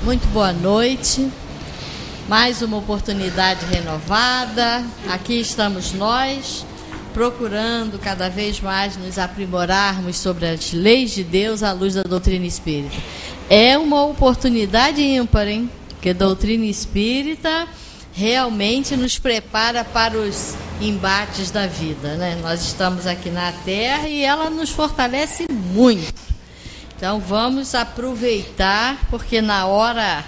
Muito boa noite, mais uma oportunidade renovada. Aqui estamos nós, procurando cada vez mais nos aprimorarmos sobre as leis de Deus à luz da doutrina espírita. É uma oportunidade ímpar, hein? Porque a doutrina espírita realmente nos prepara para os embates da vida, né? Nós estamos aqui na Terra e ela nos fortalece muito. Então vamos aproveitar, porque na hora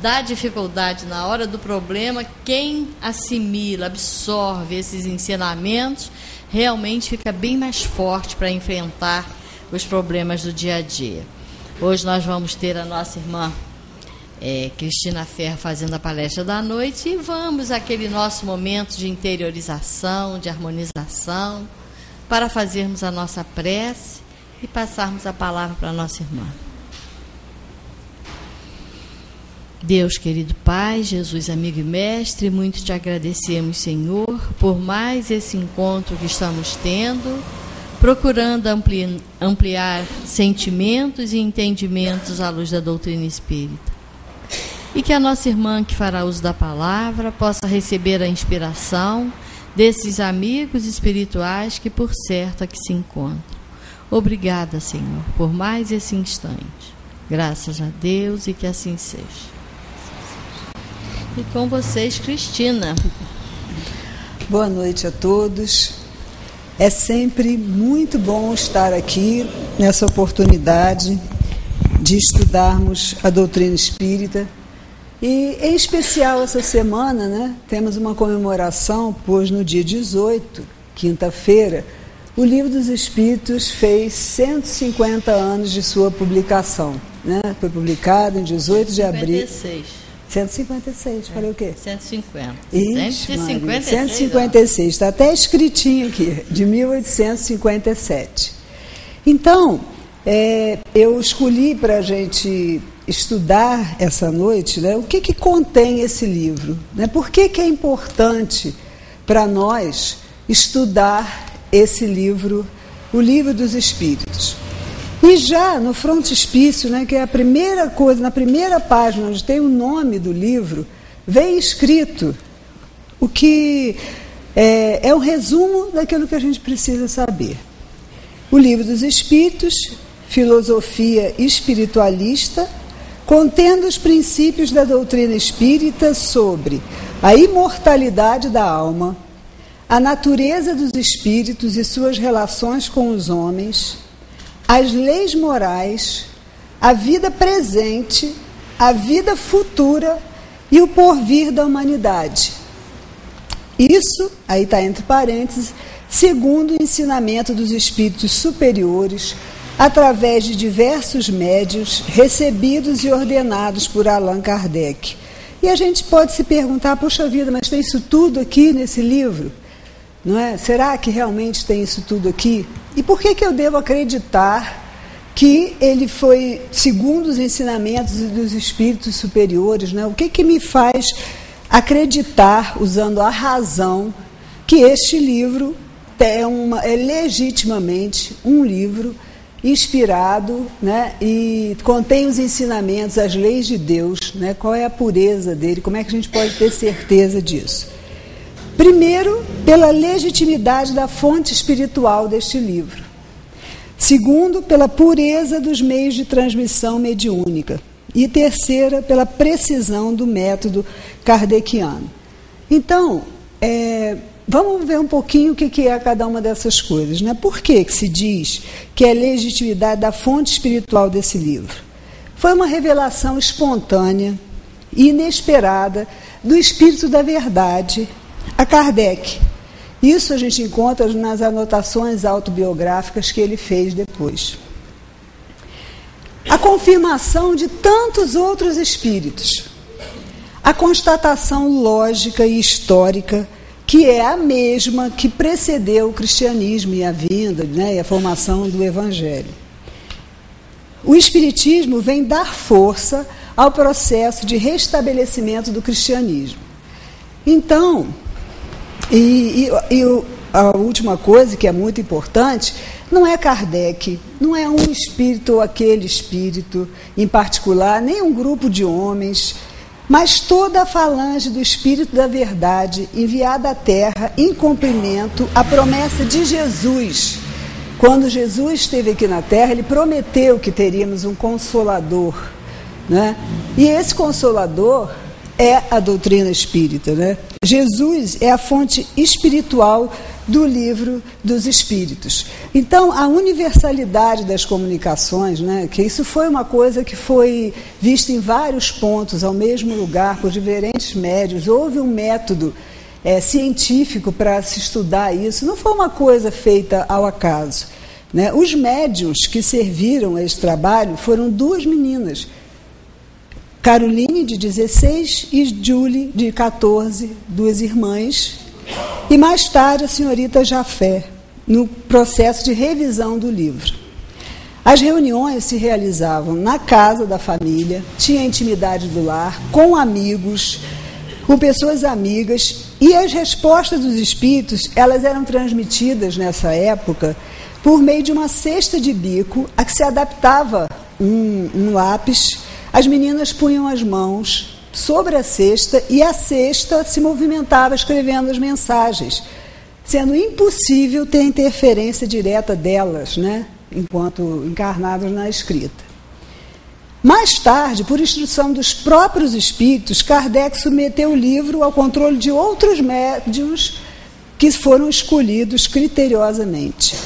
da dificuldade, na hora do problema, quem assimila, absorve esses ensinamentos, realmente fica bem mais forte para enfrentar os problemas do dia a dia. Hoje nós vamos ter a nossa irmã Cristina Ferro fazendo a palestra da noite e vamos àquele nosso momento de interiorização, de harmonização, para fazermos a nossa prece e passarmos a palavra para a nossa irmã. Deus, querido Pai, Jesus, amigo e mestre, muito te agradecemos, Senhor, por mais esse encontro que estamos tendo, procurando ampliar sentimentos e entendimentos à luz da doutrina espírita. E que a nossa irmã que fará uso da palavra possa receber a inspiração desses amigos espirituais que por certo aqui se encontram. Obrigada, Senhor, por mais esse instante. Graças a Deus e que assim seja. E com vocês, Cristina. Boa noite a todos. É sempre muito bom estar aqui nessa oportunidade de estudarmos a doutrina espírita. E, em especial, essa semana, né, temos uma comemoração, pois no dia 18, quinta-feira, o Livro dos Espíritos fez 150 anos de sua publicação. Né? Foi publicado em 18 de abril. 156, falei o quê? 150. Ixi, 156. 156, está até escritinho aqui, de 1857. Então, eu escolhi para a gente estudar essa noite, né, o que contém esse livro. Né? Por que é importante para nós estudar esse livro, o Livro dos Espíritos? E já no frontispício, né, que é a primeira coisa, na primeira página, onde tem o nome do livro, vem escrito o que é um resumo daquilo que a gente precisa saber. O Livro dos Espíritos, filosofia espiritualista, contendo os princípios da doutrina espírita sobre a imortalidade da alma, a natureza dos espíritos e suas relações com os homens, as leis morais, a vida presente, a vida futura e o porvir da humanidade. Isso, aí está entre parênteses, segundo o ensinamento dos espíritos superiores, através de diversos médiuns recebidos e ordenados por Allan Kardec. E a gente pode se perguntar, puxa vida, mas tem isso tudo aqui nesse livro? Não é? Será que realmente tem isso tudo aqui? E por que eu devo acreditar que ele foi segundo os ensinamentos dos espíritos superiores? Né? O que me faz acreditar, usando a razão, que este livro é legitimamente um livro inspirado, né, e contém os ensinamentos, as leis de Deus, né, qual é a pureza dele, como é que a gente pode ter certeza disso? Primeiro, pela legitimidade da fonte espiritual deste livro. Segundo, pela pureza dos meios de transmissão mediúnica. E terceira, pela precisão do método kardeciano. Então, vamos ver um pouquinho o que é cada uma dessas coisas. Né? Por que se diz que é a legitimidade da fonte espiritual desse livro? Foi uma revelação espontânea e inesperada do Espírito da Verdade a Kardec. Isso a gente encontra nas anotações autobiográficas que ele fez depois. A confirmação de tantos outros espíritos. A constatação lógica e histórica que é a mesma que precedeu o cristianismo e a vinda, né, e a formação do Evangelho. O Espiritismo vem dar força ao processo de restabelecimento do cristianismo. Então, a última coisa, que é muito importante, não é Kardec, não é um espírito ou aquele espírito em particular, nem um grupo de homens, mas toda a falange do Espírito da Verdade, enviada à Terra em cumprimento à promessa de Jesus. Quando Jesus esteve aqui na Terra, ele prometeu que teríamos um Consolador, né? E esse Consolador é a doutrina espírita, né? Jesus é a fonte espiritual do livro dos Espíritos. Então, a universalidade das comunicações, né, que isso foi uma coisa que foi vista em vários pontos, ao mesmo lugar, por diferentes médios. Houve um método científico para se estudar isso, não foi uma coisa feita ao acaso, né? Os médiuns que serviram a esse trabalho foram duas meninas, Caroline, de 16, e Julie, de 14, duas irmãs, e mais tarde a senhorita Jafé, no processo de revisão do livro. As reuniões se realizavam na casa da família, tinha intimidade do lar, com amigos, com pessoas amigas, e as respostas dos espíritos, elas eram transmitidas nessa época por meio de uma cesta de bico, a que se adaptava um lápis. As meninas punham as mãos sobre a cesta e a cesta se movimentava escrevendo as mensagens, sendo impossível ter interferência direta delas, né, enquanto encarnadas na escrita. Mais tarde, por instrução dos próprios espíritos, Kardec submeteu o livro ao controle de outros médiuns que foram escolhidos criteriosamente.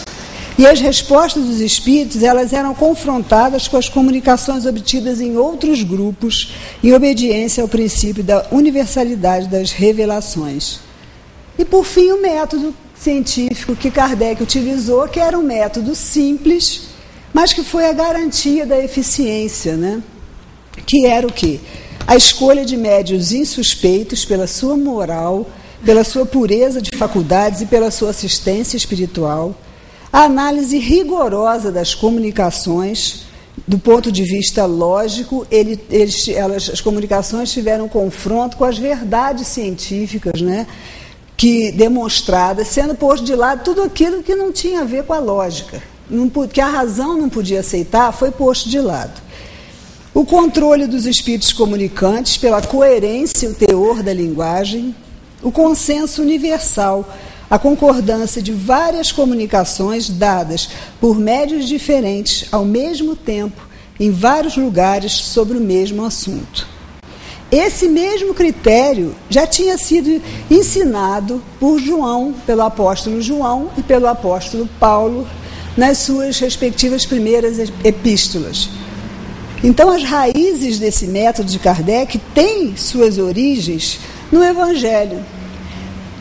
E as respostas dos espíritos, elas eram confrontadas com as comunicações obtidas em outros grupos, em obediência ao princípio da universalidade das revelações. E, por fim, o método científico que Kardec utilizou, que era um método simples, mas que foi a garantia da eficiência, né? Que era o quê? A escolha de médiuns insuspeitos pela sua moral, pela sua pureza de faculdades e pela sua assistência espiritual, a análise rigorosa das comunicações, do ponto de vista lógico, as comunicações tiveram confronto com as verdades científicas, né, que demonstradas, sendo posto de lado tudo aquilo que não tinha a ver com a lógica, que a razão não podia aceitar, foi posto de lado. O controle dos espíritos comunicantes pela coerência e o teor da linguagem, o consenso universal, a concordância de várias comunicações dadas por médios diferentes ao mesmo tempo, em vários lugares, sobre o mesmo assunto. Esse mesmo critério já tinha sido ensinado por João, pelo apóstolo João e pelo apóstolo Paulo, nas suas respectivas primeiras epístolas. Então, as raízes desse método de Kardec têm suas origens no Evangelho.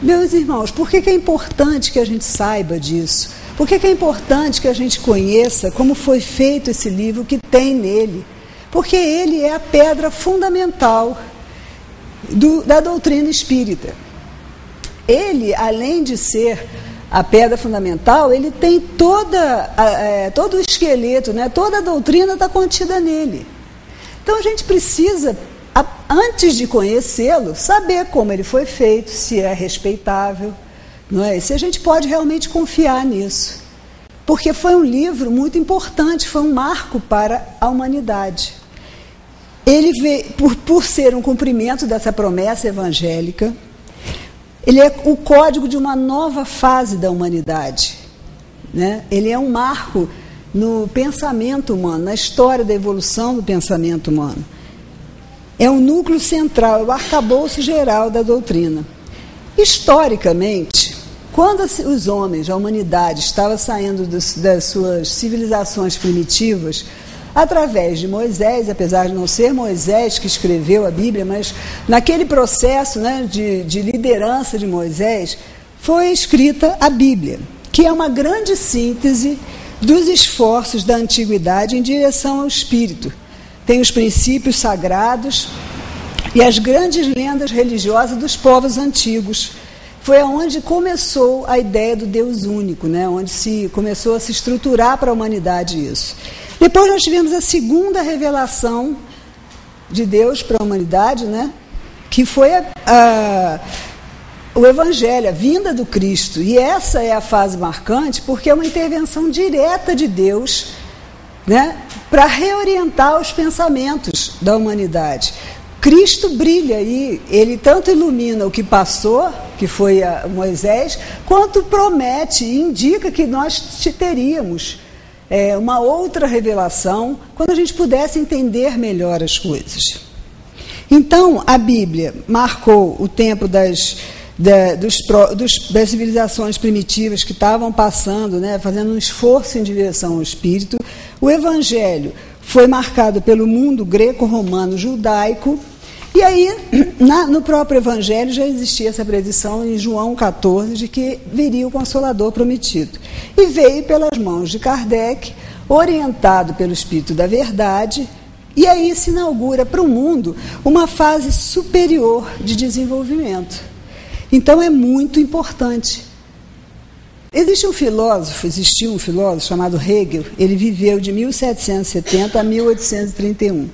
Meus irmãos, por que é importante que a gente saiba disso? Por que é importante que a gente conheça como foi feito esse livro, que tem nele? Porque ele é a pedra fundamental da doutrina espírita. Ele, além de ser a pedra fundamental, ele tem todo o esqueleto, né? Toda a doutrina está contida nele. Então a gente precisa, antes de conhecê-lo, saber como ele foi feito, se é respeitável, não é? Se a gente pode realmente confiar nisso. Porque foi um livro muito importante, foi um marco para a humanidade. Ele veio, por ser um cumprimento dessa promessa evangélica, ele é o código de uma nova fase da humanidade, né? Ele é um marco no pensamento humano, na história da evolução do pensamento humano. É o núcleo central, é o arcabouço geral da doutrina. Historicamente, quando os homens, a humanidade, estava saindo das suas civilizações primitivas, através de Moisés, apesar de não ser Moisés que escreveu a Bíblia, mas naquele processo, né, de liderança de Moisés, foi escrita a Bíblia, que é uma grande síntese dos esforços da antiguidade em direção ao Espírito. Tem os princípios sagrados e as grandes lendas religiosas dos povos antigos. Foi aonde começou a ideia do Deus único, né? Onde se começou a se estruturar para a humanidade isso. Depois nós tivemos a segunda revelação de Deus para a humanidade, né? Que foi o Evangelho, a vinda do Cristo. E essa é a fase marcante, porque é uma intervenção direta de Deus, né, para reorientar os pensamentos da humanidade. Cristo brilha aí, ele tanto ilumina o que passou, que foi Moisés, quanto promete e indica que nós teríamos uma outra revelação quando a gente pudesse entender melhor as coisas. Então, a Bíblia marcou o tempo das civilizações primitivas que estavam passando, né, fazendo um esforço em direção ao Espírito. O Evangelho foi marcado pelo mundo greco-romano judaico. E aí, no próprio Evangelho já existia essa predição em João 14 de que viria o Consolador prometido. E veio pelas mãos de Kardec, orientado pelo Espírito da Verdade, e aí se inaugura para o mundo uma fase superior de desenvolvimento. Então é muito importante. Existia um filósofo chamado Hegel, ele viveu de 1770 a 1831.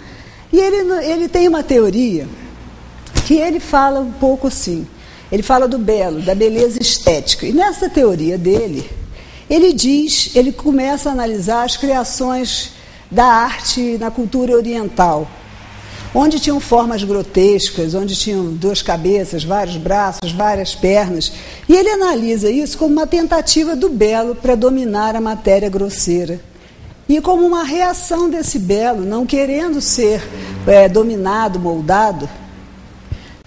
E ele tem uma teoria que ele fala um pouco assim, ele fala do belo, da beleza estética. E nessa teoria dele, ele começa a analisar as criações da arte na cultura oriental, onde tinham formas grotescas, onde tinham 2 cabeças, vários braços, várias pernas. E ele analisa isso como uma tentativa do belo para dominar a matéria grosseira. E como uma reação desse belo, não querendo ser dominado, moldado,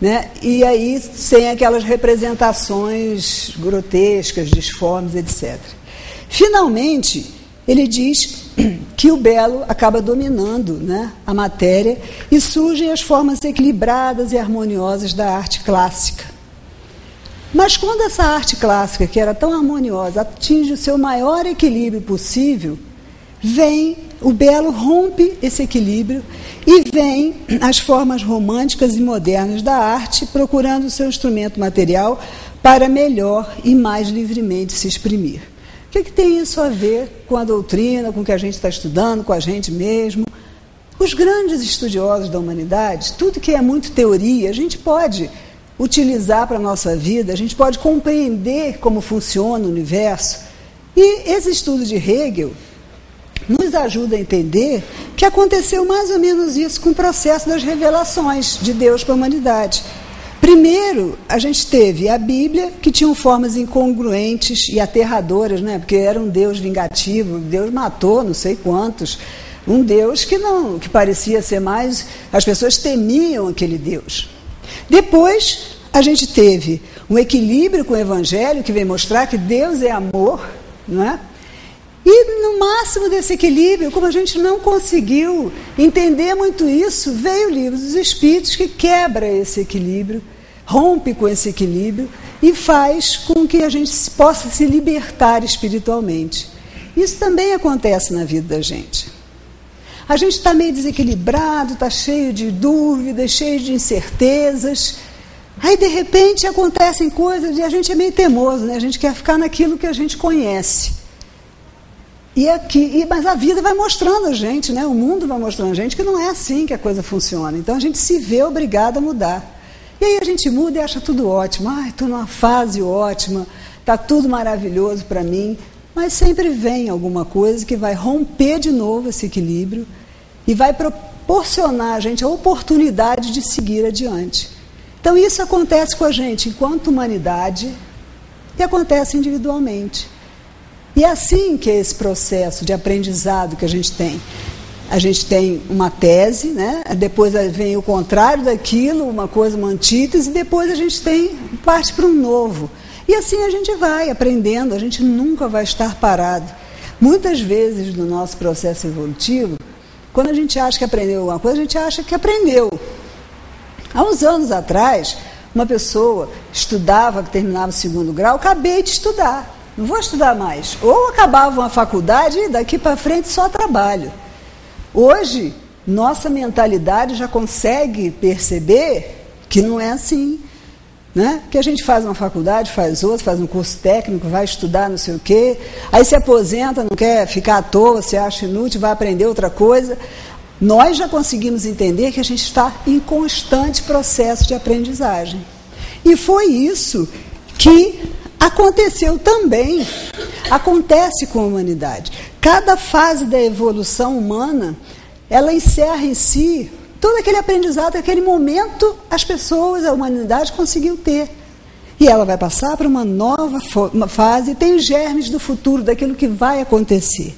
né? E aí sem aquelas representações grotescas, disformes, etc. Finalmente, ele diz que o belo acaba dominando, né, a matéria e surgem as formas equilibradas e harmoniosas da arte clássica. Mas quando essa arte clássica, que era tão harmoniosa, atinge o seu maior equilíbrio possível, o belo rompe esse equilíbrio e vem as formas românticas e modernas da arte, procurando o seu instrumento material para melhor e mais livremente se exprimir. O que tem isso a ver com a doutrina, com o que a gente está estudando, com a gente mesmo? Os grandes estudiosos da humanidade, tudo que é muito teoria, a gente pode utilizar para a nossa vida, a gente pode compreender como funciona o universo. E esse estudo de Hegel nos ajuda a entender que aconteceu mais ou menos isso com o processo das revelações de Deus para a humanidade. Primeiro, a gente teve a Bíblia, que tinha formas incongruentes e aterradoras, né? Porque era um Deus vingativo, Deus matou não sei quantos, um Deus que parecia ser mais... As pessoas temiam aquele Deus. Depois, a gente teve um equilíbrio com o Evangelho, que vem mostrar que Deus é amor, não é? E no máximo desse equilíbrio, como a gente não conseguiu entender muito isso, veio o Livro dos Espíritos, que quebra esse equilíbrio, rompe com esse equilíbrio e faz com que a gente possa se libertar espiritualmente. Isso também acontece na vida da gente. A gente está meio desequilibrado, está cheio de dúvidas, cheio de incertezas. Aí, de repente, acontecem coisas e a gente é meio teimoso, né? A gente quer ficar naquilo que a gente conhece. Mas a vida vai mostrando a gente, né? O mundo vai mostrando a gente que não é assim que a coisa funciona. Então a gente se vê obrigado a mudar. E aí a gente muda e acha tudo ótimo. Estou numa fase ótima, está tudo maravilhoso para mim. Mas sempre vem alguma coisa que vai romper de novo esse equilíbrio e vai proporcionar a gente a oportunidade de seguir adiante. Então isso acontece com a gente enquanto humanidade e acontece individualmente. E é assim que é esse processo de aprendizado que a gente tem. A gente tem uma tese, né? Depois vem o contrário daquilo, uma antítese, e depois a gente parte para um novo. E assim a gente vai aprendendo, a gente nunca vai estar parado. Muitas vezes no nosso processo evolutivo, quando a gente acha que aprendeu alguma coisa, a gente acha que aprendeu. Há uns anos atrás, uma pessoa estudava, terminava o 2º grau, acabei de estudar. Não vou estudar mais. Ou acabava uma faculdade e daqui para frente só trabalho. Hoje, nossa mentalidade já consegue perceber que não é assim. Né? Que a gente faz uma faculdade, faz outra, faz um curso técnico, vai estudar não sei o quê, aí se aposenta, não quer ficar à toa, se acha inútil, vai aprender outra coisa. Nós já conseguimos entender que a gente está em constante processo de aprendizagem. E foi isso que aconteceu também, acontece com a humanidade. Cada fase da evolução humana, ela encerra em si todo aquele aprendizado, aquele momento as pessoas, a humanidade conseguiu ter. E ela vai passar para uma nova fase, e tem os germes do futuro, daquilo que vai acontecer.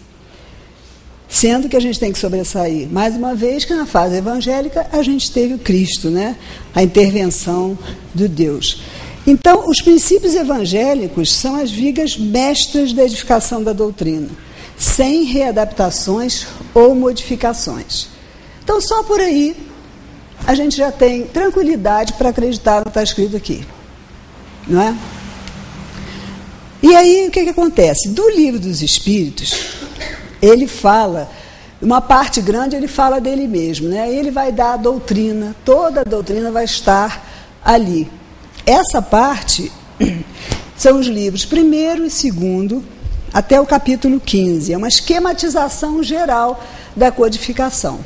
Sendo que a gente tem que sobressair, mais uma vez, que na fase evangélica a gente teve o Cristo, né? A intervenção de Deus. Então, os princípios evangélicos são as vigas mestras da edificação da doutrina, sem readaptações ou modificações. Então, só por aí, a gente já tem tranquilidade para acreditar no que está escrito aqui. Não é? E aí, o que acontece? Do Livro dos Espíritos, ele fala, uma parte grande ele fala dele mesmo, né? Ele vai dar a doutrina, toda a doutrina vai estar ali. Essa parte são os livros 1º e 2º, até o capítulo 15. É uma esquematização geral da codificação.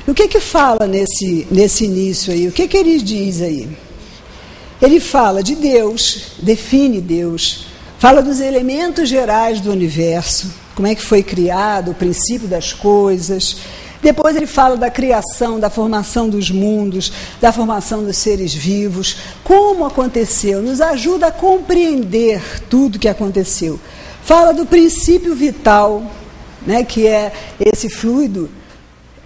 E o que fala nesse início aí? O que ele diz aí? Ele fala de Deus, define Deus, fala dos elementos gerais do universo, como é que foi criado, o princípio das coisas. Depois ele fala da criação, da formação dos mundos, da formação dos seres vivos, como aconteceu, nos ajuda a compreender tudo que aconteceu. Fala do princípio vital, né, que é esse fluido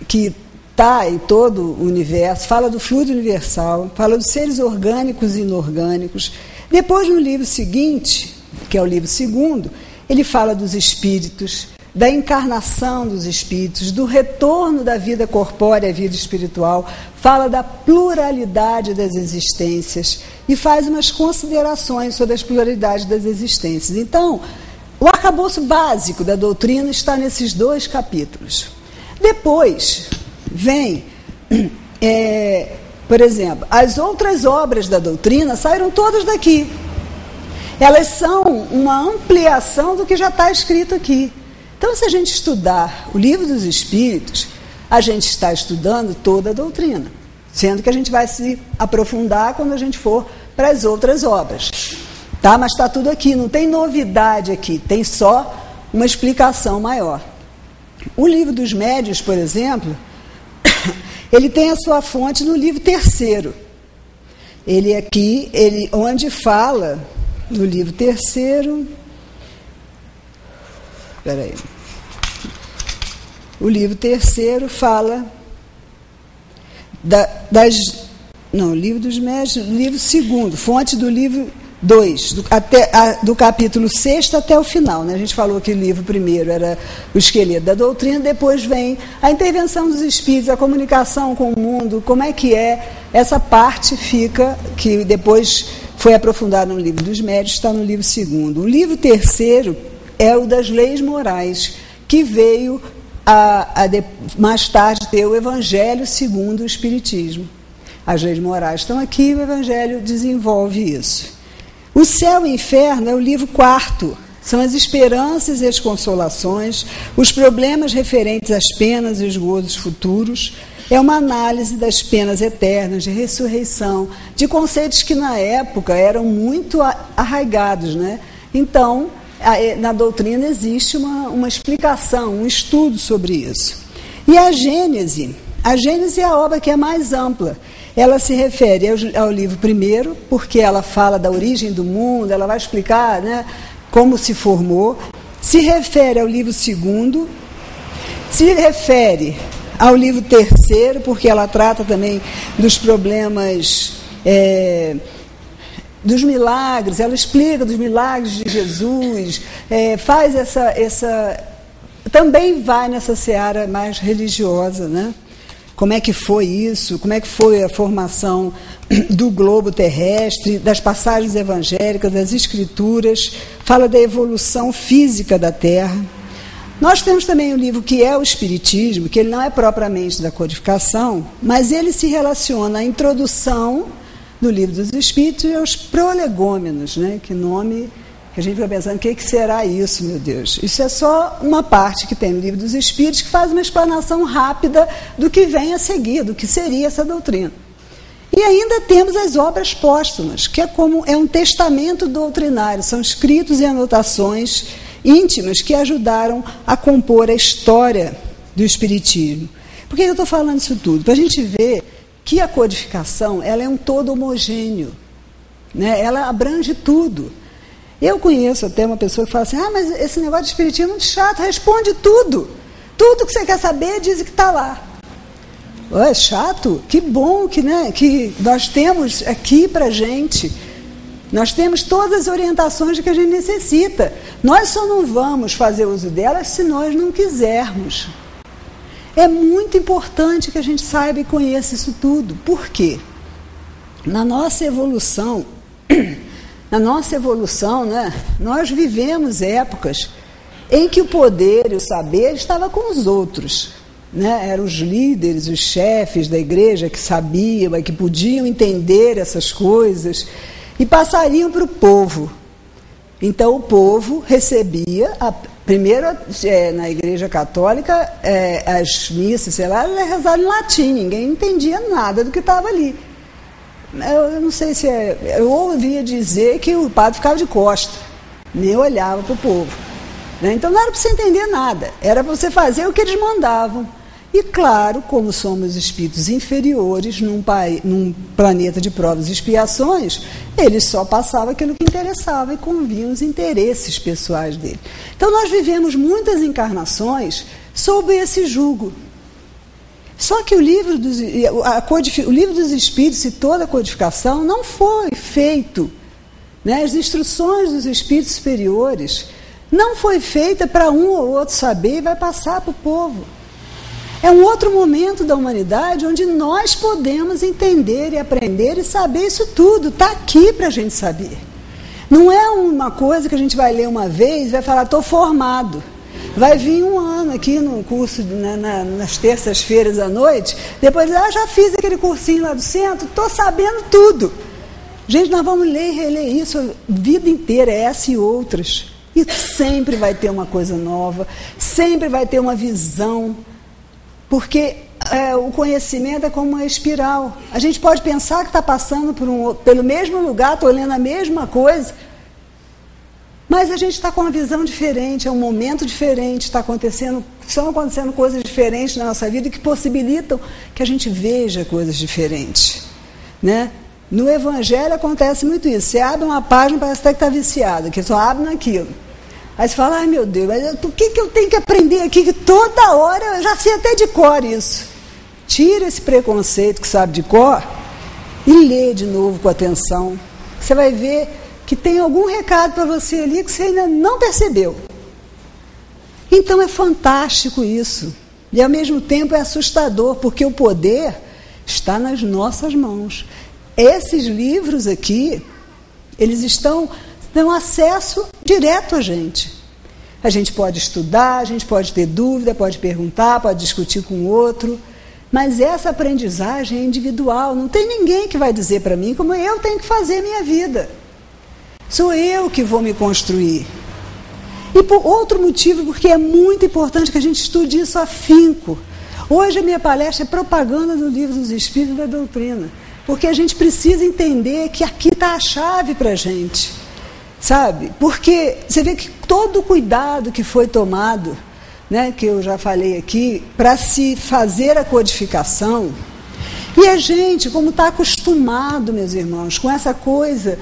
que está em todo o universo, fala do fluido universal, fala dos seres orgânicos e inorgânicos. Depois, no livro seguinte, que é o livro 2º, ele fala dos espíritos, da encarnação dos espíritos, do retorno da vida corpórea à vida espiritual, fala da pluralidade das existências e faz umas considerações sobre as pluralidades das existências. Então, o arcabouço básico da doutrina está nesses 2 capítulos. Depois vem, por exemplo, as outras obras da doutrina saíram todas daqui. Elas são uma ampliação do que já está escrito aqui. Então, se a gente estudar o Livro dos Espíritos, a gente está estudando toda a doutrina, sendo que a gente vai se aprofundar quando a gente for para as outras obras. Tá? Mas está tudo aqui, não tem novidade aqui, tem só uma explicação maior. O Livro dos Médiuns, por exemplo, ele tem a sua fonte no livro 3º. Ele aqui, onde fala, no livro 3º... Espera aí. O livro 3º fala o Livro dos Médiuns, livro 2º, fonte do livro 2, do capítulo 6 até o final, né? A gente falou que o livro primeiro era o esqueleto da doutrina, depois vem a intervenção dos espíritos, a comunicação com o mundo, como é que é, essa parte fica, que depois foi aprofundada no livro dos médiuns, está no livro 2º. O livro 3º é o das leis morais, que veio mais tarde ter o Evangelho segundo o Espiritismo. As leis morais estão aqui, o Evangelho desenvolve isso. O Céu e o Inferno é o livro 4º, são as esperanças e as consolações, os problemas referentes às penas e os gozos futuros. É uma análise das penas eternas, de ressurreição, de conceitos que na época eram muito arraigados, né? Então, na doutrina existe uma explicação, um estudo sobre isso. E a Gênese é a obra que é mais ampla. Ela se refere ao livro 1º, porque ela fala da origem do mundo, ela vai explicar, né, como se formou. Se refere ao livro 2º, se refere ao livro 3º, porque ela trata também dos problemas, dos milagres, ela explica dos milagres de Jesus, faz também vai nessa seara mais religiosa, né? Como é que foi isso, como é que foi a formação do globo terrestre, das passagens evangélicas, das escrituras, fala da evolução física da Terra. Nós temos também um livro que é o Espiritismo, que ele não é propriamente da codificação, mas ele se relaciona à introdução do Livro dos Espíritos e aos prolegômenos, né? Que nome que a gente fica pensando, o que será isso, meu Deus? Isso é só uma parte que tem no Livro dos Espíritos, que faz uma explanação rápida do que vem a seguir, do que seria essa doutrina. E ainda temos as obras póstumas, que é um testamento doutrinário, são escritos e anotações íntimas que ajudaram a compor a história do Espiritismo. Por que eu estou falando isso tudo? Para a gente ver que a codificação ela é um todo homogêneo, né? Ela abrange tudo. Eu conheço até uma pessoa que fala assim, mas esse negócio de Espiritismo é muito chato, responde tudo. Tudo que você quer saber diz que está lá. É chato? Que bom que nós temos aqui para a gente. Nós temos todas as orientações que a gente necessita. Nós só não vamos fazer uso delas se nós não quisermos. É muito importante que a gente saiba e conheça isso tudo. Por quê? Na nossa evolução, né, nós vivemos épocas em que o poder e o saber estava com os outros. Né? Eram os líderes, os chefes da igreja que sabiam, que podiam entender essas coisas e passariam para o povo. Então o povo recebia, primeiro na igreja católica, as missas, sei lá, elas rezavam em latim, ninguém entendia nada do que estava ali. Eu não sei se eu ouvia dizer que o padre ficava de costa, nem olhava para o povo. Né? Então não era para você entender nada, era para você fazer o que eles mandavam. E claro, como somos espíritos inferiores num planeta de provas e expiações, eles só passavam aquilo que interessava e convinham os interesses pessoais dele. Então nós vivemos muitas encarnações sob esse jugo. Só que o livro dos Espíritos e toda a codificação não foi feito, né? As instruções dos espíritos superiores não foi feita para um ou outro saber e vai passar para o povo. É um outro momento da humanidade onde nós podemos entender e aprender e saber isso tudo. Está aqui para a gente saber. Não é uma coisa que a gente vai ler uma vez e vai falar, estou formado. Vai vir um ano aqui no curso, nas terças-feiras à noite, depois já fiz aquele cursinho lá do centro, estou sabendo tudo. Gente, nós vamos ler e reler isso a vida inteira, essa e outras. E sempre vai ter uma coisa nova, sempre vai ter uma visão. Porque o conhecimento é como uma espiral. A gente pode pensar que está passando pelo mesmo lugar, estou lendo a mesma coisa, mas a gente está com uma visão diferente, é um momento diferente, estão acontecendo coisas diferentes na nossa vida que possibilitam que a gente veja coisas diferentes. Né? No Evangelho acontece muito isso. Você abre uma página, parece até que está viciado, que só abre naquilo. Aí você fala, ai meu Deus, mas por que eu tenho que aprender aqui, que toda hora eu já sei até de cor isso. Tira esse preconceito que sabe de cor e lê de novo com atenção. Você vai ver que tem algum recado para você ali que você ainda não percebeu. Então é fantástico isso. E ao mesmo tempo é assustador, porque o poder está nas nossas mãos. Esses livros aqui, eles dão acesso direto a gente. A gente pode estudar, a gente pode ter dúvida, pode perguntar, pode discutir com o outro, mas essa aprendizagem é individual. Não tem ninguém que vai dizer para mim como eu tenho que fazer a minha vida. Sou eu que vou me construir. E por outro motivo, porque é muito importante que a gente estude isso afinco. Hoje a minha palestra é propaganda do Livro dos Espíritos e da doutrina, porque a gente precisa entender que aqui está a chave para a gente. Sabe? Porque você vê que todo o cuidado que foi tomado, né, que eu já falei aqui, para se fazer a codificação, e a gente, como está acostumado, meus irmãos, com essa coisa,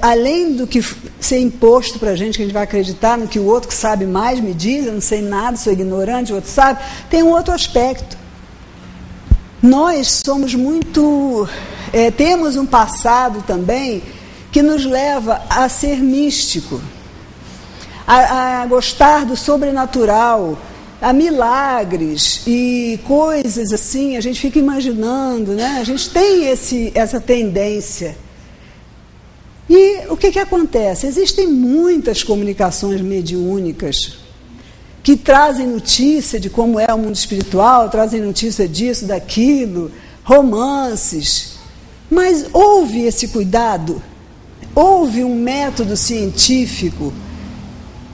além do que ser imposto para a gente, que a gente vai acreditar no que o outro que sabe mais me diz, eu não sei nada, sou ignorante, o outro sabe, tem um outro aspecto. Nós somos muito... temos um passado também que nos leva a ser místico, a gostar do sobrenatural, a milagres e coisas assim, a gente fica imaginando, né? A gente tem essa tendência. E o que acontece? Existem muitas comunicações mediúnicas que trazem notícia de como é o mundo espiritual, trazem notícia disso, daquilo, romances, mas houve esse cuidado? Houve um método científico,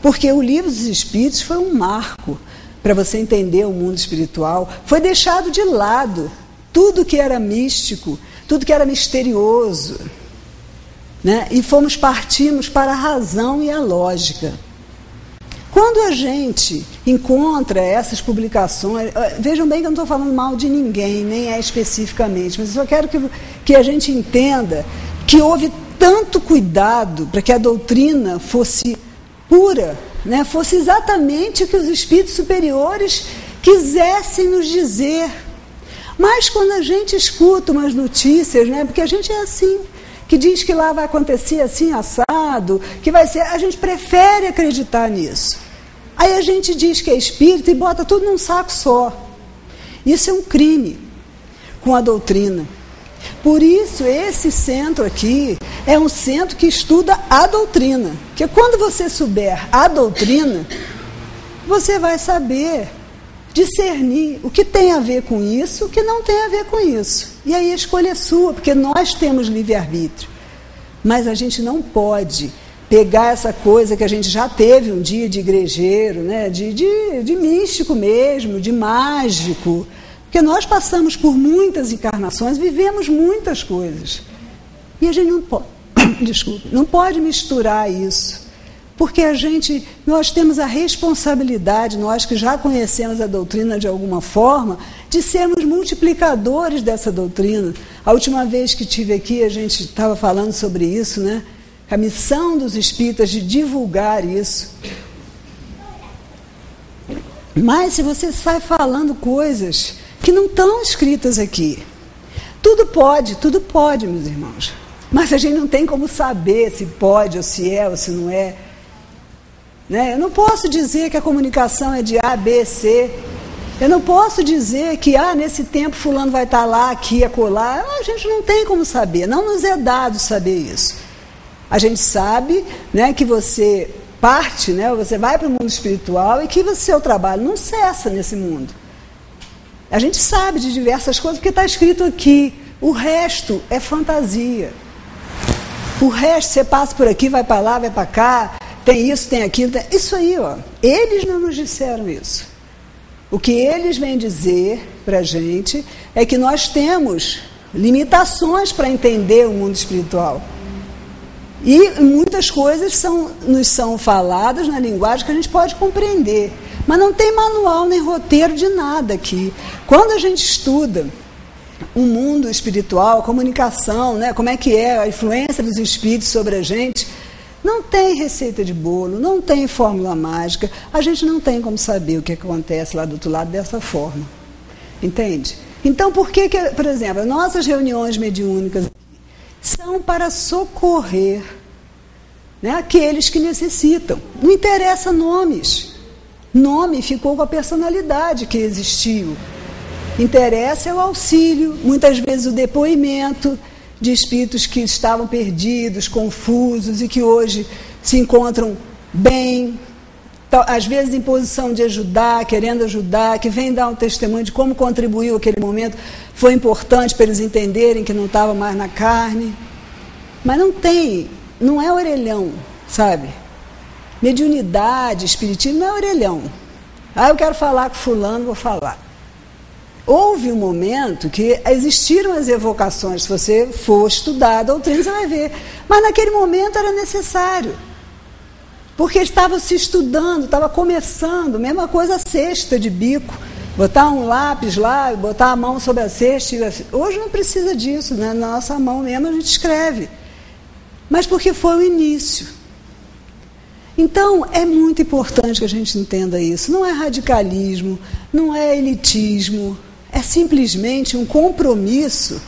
porque o Livro dos Espíritos foi um marco para você entender o mundo espiritual. Foi deixado de lado tudo que era místico, tudo que era misterioso, né? E partimos para a razão e a lógica. Quando a gente encontra essas publicações, vejam bem que eu não estou falando mal de ninguém, nem é especificamente, mas eu só quero que a gente entenda que houve tanto cuidado para que a doutrina fosse pura, né? Fosse exatamente o que os espíritos superiores quisessem nos dizer. Mas quando a gente escuta umas notícias, né? Porque a gente é assim, que diz que lá vai acontecer assim, assado, que vai ser, a gente prefere acreditar nisso. Aí a gente diz que é espírita e bota tudo num saco só. Isso é um crime com a doutrina. Por isso, esse centro aqui é um centro que estuda a doutrina. Porque quando você souber a doutrina, você vai saber discernir o que tem a ver com isso, o que não tem a ver com isso. E aí a escolha é sua, porque nós temos livre-arbítrio. Mas a gente não pode pegar essa coisa que a gente já teve um dia de igrejeiro, né? de místico mesmo, de mágico. Porque nós passamos por muitas encarnações, vivemos muitas coisas. E a gente não pode, não pode misturar isso. Porque nós temos a responsabilidade, nós que já conhecemos a doutrina de alguma forma, de sermos multiplicadores dessa doutrina. A última vez que estive aqui, a gente estava falando sobre isso, né? A missão dos espíritas de divulgar isso. Mas se você sai falando coisas que não estão escritas aqui, tudo pode, meus irmãos. Mas a gente não tem como saber se pode, ou se é, ou se não é. Né? Eu não posso dizer que a comunicação é de A, B, C. Eu não posso dizer que nesse tempo fulano vai estar lá, aqui, acolá. A gente não tem como saber, não nos é dado saber isso. A gente sabe, né, que você parte, né, você vai para o mundo espiritual e que o seu trabalho não cessa nesse mundo. A gente sabe de diversas coisas porque está escrito aqui. O resto é fantasia. O resto, você passa por aqui, vai para lá, vai para cá, tem isso, tem aquilo. Isso aí, ó, eles não nos disseram isso. O que eles vêm dizer para a gente é que nós temos limitações para entender o mundo espiritual. E muitas coisas nos são faladas na linguagem que a gente pode compreender. Mas não tem manual nem roteiro de nada aqui. Quando a gente estuda o mundo espiritual, a comunicação, né, como é que é a influência dos espíritos sobre a gente, não tem receita de bolo, não tem fórmula mágica. A gente não tem como saber o que acontece lá do outro lado dessa forma. Entende? Então, por exemplo, as nossas reuniões mediúnicas são para socorrer, né, aqueles que necessitam. Não interessa nomes. Nome ficou com a personalidade que existiu. Interessa é o auxílio, muitas vezes o depoimento de espíritos que estavam perdidos, confusos e que hoje se encontram bem, às vezes em posição de ajudar, querendo ajudar, que vem dar um testemunho de como contribuiu aquele momento, foi importante para eles entenderem que não estavam mais na carne. Mas não é orelhão, sabe? Mediunidade, espiritismo não é orelhão. Eu quero falar com fulano, vou falar. Houve um momento que existiram as evocações, se você for estudar a doutrina, você vai ver. Mas naquele momento era necessário. Porque estava se estudando, estava começando, mesma coisa a cesta de bico. Botar um lápis lá, botar a mão sobre a cesta. Hoje não precisa disso, né? Na nossa mão mesmo a gente escreve. Mas porque foi o início. Então, é muito importante que a gente entenda isso. Não é radicalismo, não é elitismo, é simplesmente um compromisso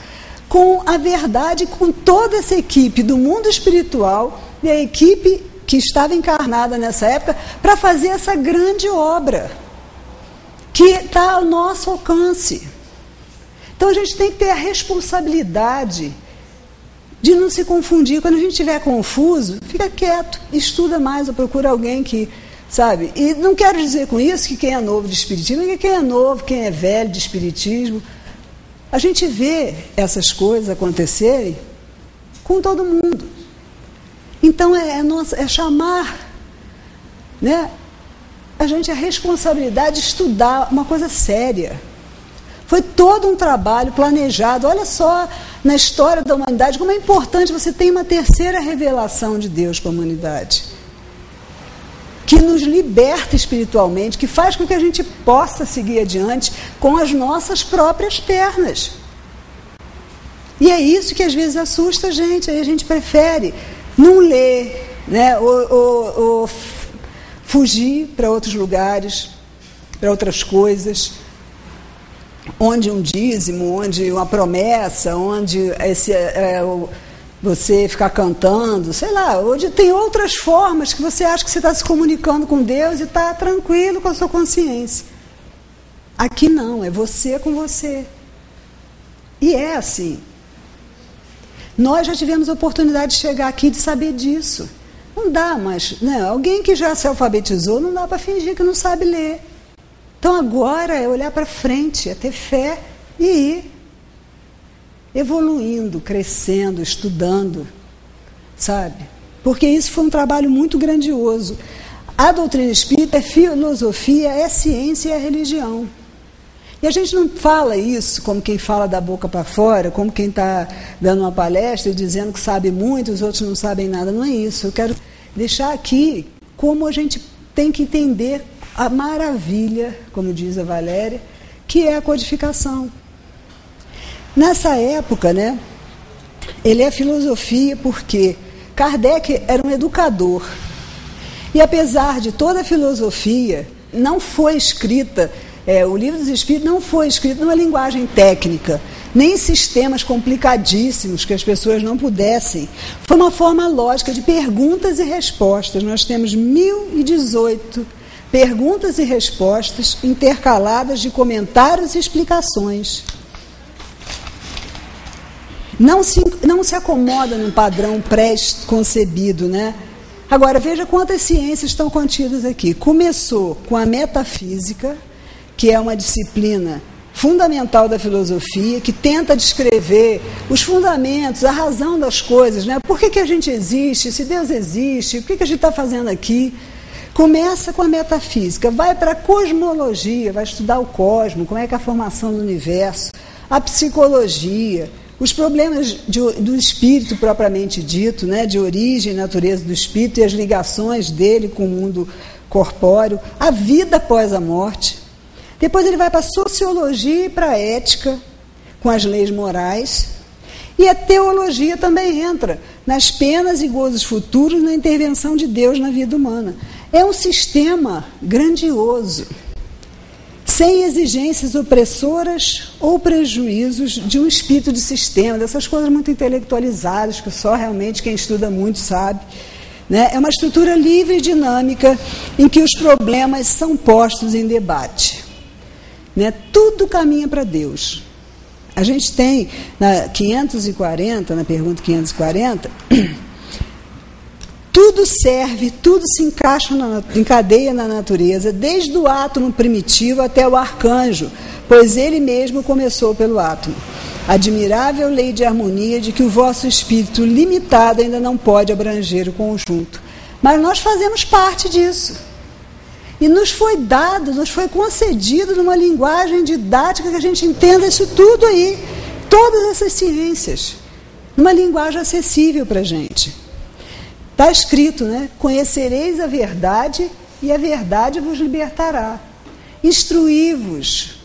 com a verdade, com toda essa equipe do mundo espiritual e a equipe que estava encarnada nessa época para fazer essa grande obra que está ao nosso alcance. Então, a gente tem que ter a responsabilidade de não se confundir. Quando a gente estiver confuso, fica quieto, estuda mais ou procura alguém que, sabe? E não quero dizer com isso que quem é novo de espiritismo, que quem é novo, quem é velho de espiritismo. A gente vê essas coisas acontecerem com todo mundo. Então é chamar, né, a gente a responsabilidade de estudar uma coisa séria. Foi todo um trabalho planejado. Olha só, na história da humanidade, como é importante você ter uma terceira revelação de Deus para a humanidade, que nos liberta espiritualmente, que faz com que a gente possa seguir adiante com as nossas próprias pernas. E é isso que às vezes assusta a gente. Aí a gente prefere não ler, né, ou fugir para outros lugares, para outras coisas, onde um dízimo, onde uma promessa, onde você ficar cantando, sei lá, onde tem outras formas que você acha que você está se comunicando com Deus e está tranquilo com a sua consciência. Aqui não, é você com você. E é assim. Nós já tivemos a oportunidade de chegar aqui e de saber disso. Não dá, mas né, alguém que já se alfabetizou, não dá para fingir que não sabe ler. Então agora é olhar para frente, é ter fé e ir evoluindo, crescendo, estudando, sabe? Porque isso foi um trabalho muito grandioso. A doutrina espírita é filosofia, é ciência e é religião. E a gente não fala isso como quem fala da boca para fora, como quem está dando uma palestra e dizendo que sabe muito, os outros não sabem nada. Não é isso. Eu quero deixar aqui como a gente tem que entender a maravilha, como diz a Valéria, que é a codificação. Nessa época, né, ele é filosofia porque Kardec era um educador. E apesar de toda a filosofia, não foi escrita, o Livro dos Espíritos não foi escrito numa linguagem técnica, nem em sistemas complicadíssimos que as pessoas não pudessem. Foi uma forma lógica de perguntas e respostas. Nós temos 1018 perguntas e respostas intercaladas de comentários e explicações. Não se acomoda num padrão pré-concebido, né? Agora, veja quantas ciências estão contidas aqui. Começou com a metafísica, que é uma disciplina fundamental da filosofia, que tenta descrever os fundamentos, a razão das coisas, né? Por que a gente existe? Se Deus existe, o que a gente está fazendo aqui? Começa com a metafísica, vai para a cosmologia, vai estudar o cosmos, como é que é a formação do universo, a psicologia, os problemas do espírito propriamente dito, né, de origem e natureza do espírito e as ligações dele com o mundo corpóreo, a vida após a morte. Depois ele vai para a sociologia e para a ética, com as leis morais. E a teologia também entra nas penas e gozos futuros, na intervenção de Deus na vida humana. É um sistema grandioso, sem exigências opressoras ou prejuízos de um espírito de sistema, dessas coisas muito intelectualizadas, que só realmente quem estuda muito sabe. Né? É uma estrutura livre e dinâmica em que os problemas são postos em debate. Né? Tudo caminha para Deus. A gente tem, na 540, na pergunta 540, tudo serve, tudo se encaixa, encadeia na natureza, desde o átomo primitivo até o arcanjo, pois ele mesmo começou pelo átomo. Admirável lei de harmonia de que o vosso espírito limitado ainda não pode abranger o conjunto. Mas nós fazemos parte disso. E nos foi dado, nos foi concedido numa linguagem didática que a gente entenda isso tudo aí, todas essas ciências, numa linguagem acessível para a gente. Está escrito, né? Conhecereis a verdade e a verdade vos libertará. Instruí-vos.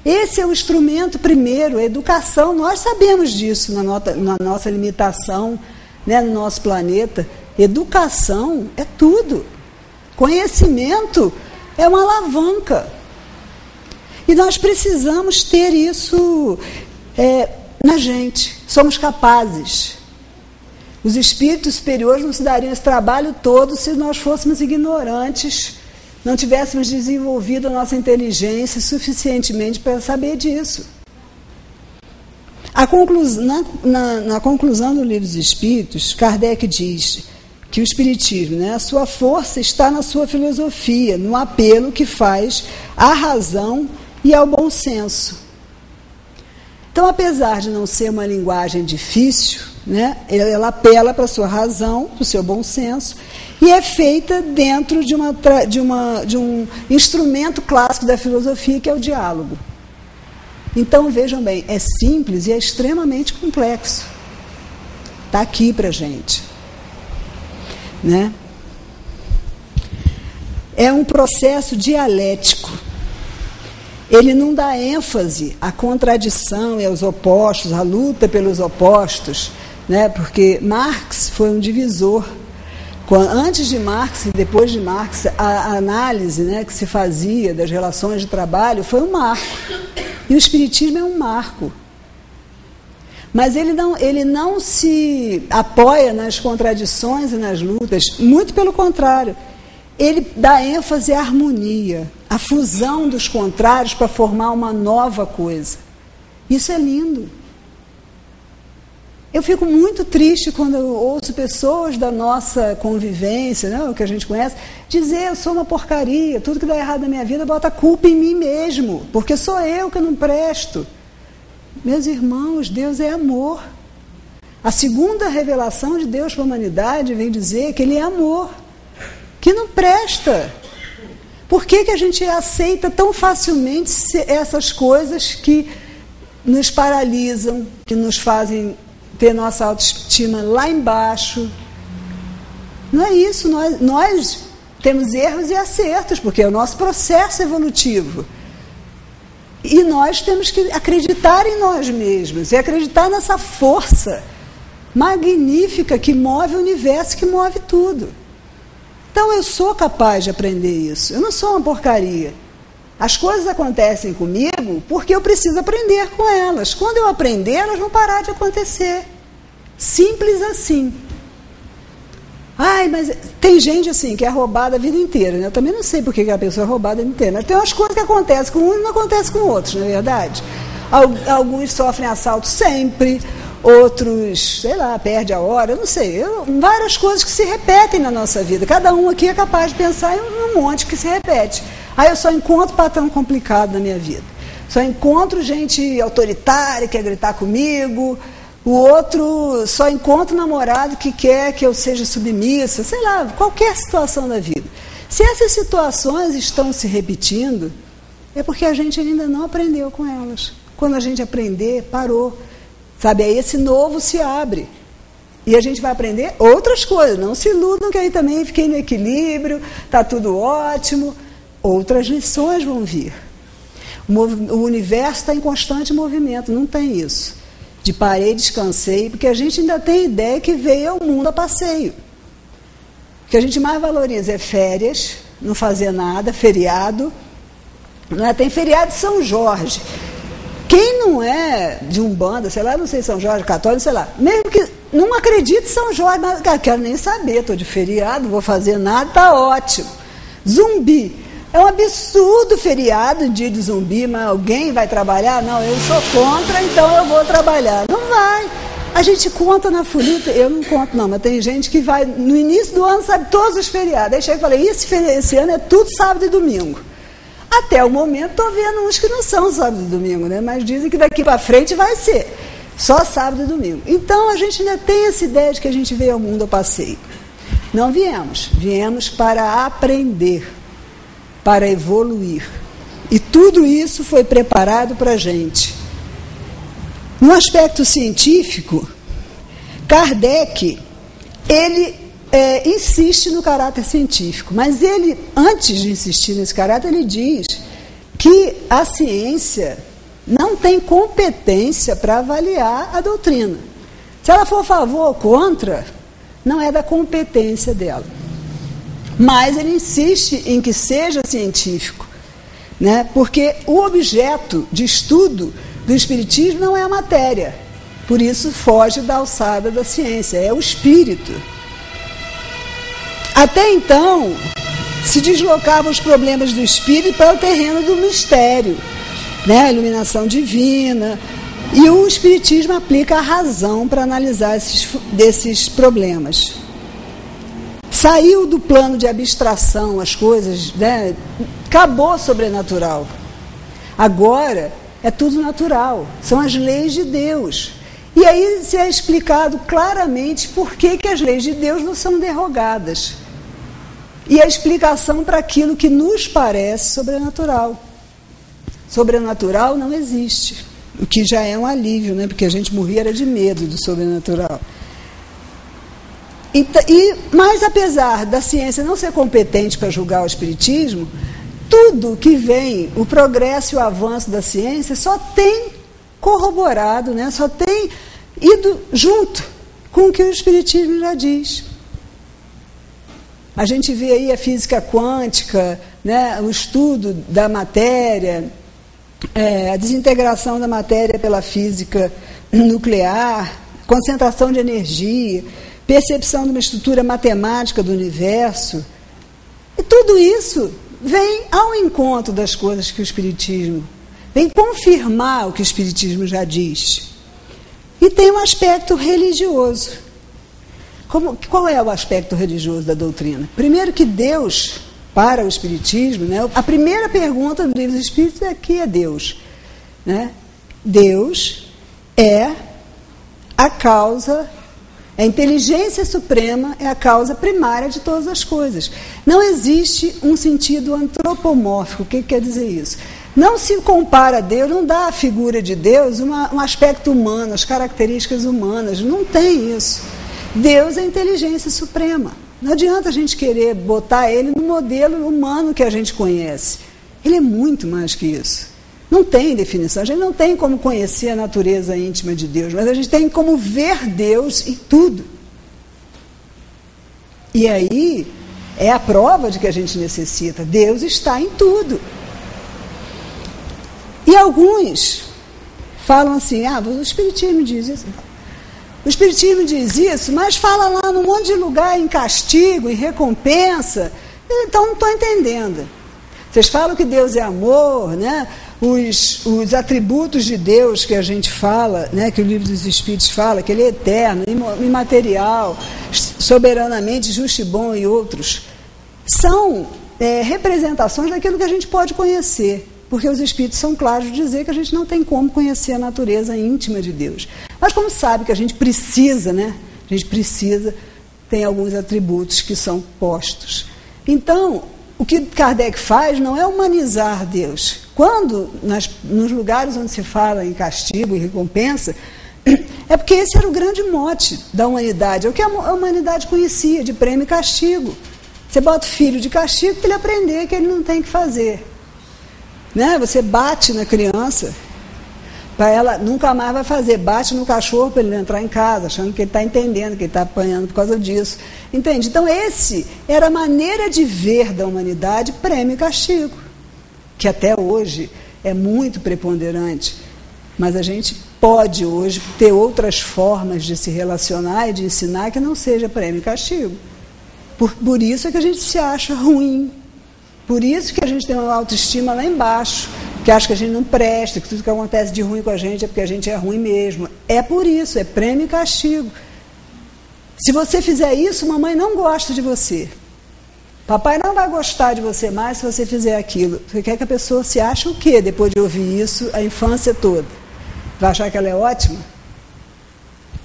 Esse é o instrumento primeiro, a educação. Nós sabemos disso na nossa limitação, né, no nosso planeta. Educação é tudo. Conhecimento é uma alavanca. E nós precisamos ter isso na gente. Somos capazes. Os espíritos superiores não se dariam esse trabalho todo se nós fôssemos ignorantes, não tivéssemos desenvolvido a nossa inteligência suficientemente para saber disso. Na conclusão do Livro dos Espíritos, Kardec diz que o Espiritismo, né, a sua força está na sua filosofia, no apelo que faz à razão e ao bom senso. Então, apesar de não ser uma linguagem difícil, né, ela apela para a sua razão, para o seu bom senso, e é feita dentro de um instrumento clássico da filosofia, que é o diálogo. Então, vejam bem, é simples e é extremamente complexo. Está aqui para a gente. Né? É um processo dialético. Ele não dá ênfase à contradição e aos opostos, à luta pelos opostos, né? Porque Marx foi um divisor. Antes de Marx e depois de Marx, a análise, né, que se fazia das relações de trabalho foi um marco. E o Espiritismo é um marco. Mas ele não se apoia nas contradições e nas lutas, muito pelo contrário. Ele dá ênfase à harmonia, à fusão dos contrários para formar uma nova coisa. Isso é lindo. Eu fico muito triste quando eu ouço pessoas da nossa convivência, né, o que a gente conhece, dizer: eu sou uma porcaria, tudo que dá errado na minha vida bota a culpa em mim mesmo, porque sou eu que não presto. Meus irmãos, Deus é amor. A segunda revelação de Deus para a humanidade vem dizer que Ele é amor, que não presta. Por que a gente aceita tão facilmente essas coisas que nos paralisam, que nos fazem ter nossa autoestima lá embaixo? Não é isso, nós temos erros e acertos, porque é o nosso processo evolutivo. E nós temos que acreditar em nós mesmos, e acreditar nessa força magnífica que move o universo, que move tudo. Então eu sou capaz de aprender isso, eu não sou uma porcaria. As coisas acontecem comigo porque eu preciso aprender com elas. Quando eu aprender, elas vão parar de acontecer. Simples assim. Ai, mas tem gente assim que é roubada a vida inteira, né? Eu também não sei por que a pessoa é roubada a vida inteira. Mas tem umas coisas que acontecem com um e não acontecem com outros, não é verdade? Alguns sofrem assalto sempre, outros, sei lá, perde a hora, eu não sei. Várias coisas que se repetem na nossa vida. Cada um aqui é capaz de pensar em um monte que se repete. Aí eu só encontro patrão complicado na minha vida. Só encontro gente autoritária que quer gritar comigo. O outro só encontra um namorado que quer que eu seja submissa, sei lá, qualquer situação da vida. Se essas situações estão se repetindo, é porque a gente ainda não aprendeu com elas. Quando a gente aprender, parou. Sabe, aí esse novo se abre. E a gente vai aprender outras coisas. Não se iludam que aí também fiquei no equilíbrio, está tudo ótimo. Outras lições vão vir. O universo está em constante movimento, não tem isso. De parei, descansei, porque a gente ainda tem ideia que veio ao mundo a passeio. O que a gente mais valoriza é férias, não fazer nada, feriado. Não é? Tem feriado de São Jorge. Quem não é de Umbanda, sei lá, não sei, São Jorge, católico, sei lá, mesmo que não acredite em São Jorge, mas quero nem saber, estou de feriado, não vou fazer nada, está ótimo. Zumbi. É um absurdo feriado, dia de zumbi, mas alguém vai trabalhar? Não, eu sou contra, então eu vou trabalhar. Não vai. A gente conta na folita, eu não conto não, mas tem gente que vai, no início do ano, sabe todos os feriados. Aí chega e fala, esse ano é tudo sábado e domingo. Até o momento estou vendo uns que não são sábado e domingo, né? Mas dizem que daqui para frente vai ser só sábado e domingo. Então a gente ainda tem essa ideia de que a gente veio ao mundo a passeio. Não viemos para aprender, para evoluir. E tudo isso foi preparado para a gente. No aspecto científico, Kardec, ele insiste no caráter científico, mas ele, antes de insistir nesse caráter, ele diz que a ciência não tem competência para avaliar a doutrina. Se ela for a favor ou contra, não é da competência dela. Mas ele insiste em que seja científico, né? Porque o objeto de estudo do Espiritismo não é a matéria, por isso foge da alçada da ciência, é o espírito. Até então, se deslocavam os problemas do espírito para o terreno do mistério, né? A iluminação divina, e o Espiritismo aplica a razão para analisar desses problemas. Saiu do plano de abstração as coisas, né? Acabou o sobrenatural. Agora é tudo natural, são as leis de Deus. E aí se é explicado claramente por que as leis de Deus não são derrogadas. E a explicação para aquilo que nos parece sobrenatural. sobrenatural não existe. O que já é um alívio, né? Porque a gente morria era de medo do sobrenatural. Mas apesar da ciência não ser competente para julgar o espiritismo, tudo que vem, o progresso e o avanço da ciência só tem corroborado, né? Só tem ido junto com o que o espiritismo já diz. A gente vê aí a física quântica, né? O estudo da matéria, a desintegração da matéria pela física nuclear, concentração de energia, percepção de uma estrutura matemática do universo. E tudo isso vem ao encontro das coisas que o espiritismo vem confirmar o que o espiritismo já diz. E tem um aspecto religioso. Qual é o aspecto religioso da doutrina? Primeiro que Deus, para o espiritismo, né, a primeira pergunta do Livro dos Espíritos é: que é Deus? Né? Deus é a causa, a inteligência suprema é a causa primária de todas as coisas. Não existe um sentido antropomórfico. O que quer dizer isso? Não se compara a Deus, não dá à figura de Deus um aspecto humano, as características humanas. Não tem isso. Deus é a inteligência suprema. Não adianta a gente querer botar ele no modelo humano que a gente conhece. Ele é muito mais que isso. Não tem definição. A gente não tem como conhecer a natureza íntima de Deus, mas a gente tem como ver Deus em tudo. E aí é a prova de que a gente necessita. Deus está em tudo. E alguns falam assim: o Espiritismo diz isso. O Espiritismo diz isso, mas fala lá num monte de lugar em castigo, em recompensa. Então não estou entendendo. Vocês falam que Deus é amor, né? Os atributos de Deus que a gente fala, né? Que o Livro dos Espíritos fala, que Ele é eterno, imaterial, soberanamente justo e bom e outros, são representações daquilo que a gente pode conhecer. Porque os Espíritos são claros de dizer que a gente não tem como conhecer a natureza íntima de Deus. Mas como sabe que a gente precisa, né? A gente precisa, tem alguns atributos que são postos. Então, o que Kardec faz não é humanizar Deus. Quando, nos lugares onde se fala em castigo e recompensa, é porque esse era o grande mote da humanidade. É o que a humanidade conhecia, de prêmio e castigo. Você bota o filho de castigo para ele aprender que ele não tem que fazer. Né? Você bate na criança, para ela nunca mais vai fazer. Bate no cachorro para ele entrar em casa, achando que ele está entendendo, que ele está apanhando por causa disso. Entende? Então, esse era a maneira de ver da humanidade prêmio e castigo, que até hoje é muito preponderante. Mas a gente pode hoje ter outras formas de se relacionar e de ensinar que não seja prêmio e castigo. Por isso é que a gente se acha ruim. Por isso que a gente tem uma autoestima lá embaixo, que acha que a gente não presta, que tudo que acontece de ruim com a gente é porque a gente é ruim mesmo. É por isso, é prêmio e castigo. Se você fizer isso, mamãe não gosta de você. Papai não vai gostar de você mais se você fizer aquilo. Você quer que a pessoa se ache o quê depois de ouvir isso a infância toda? Vai achar que ela é ótima?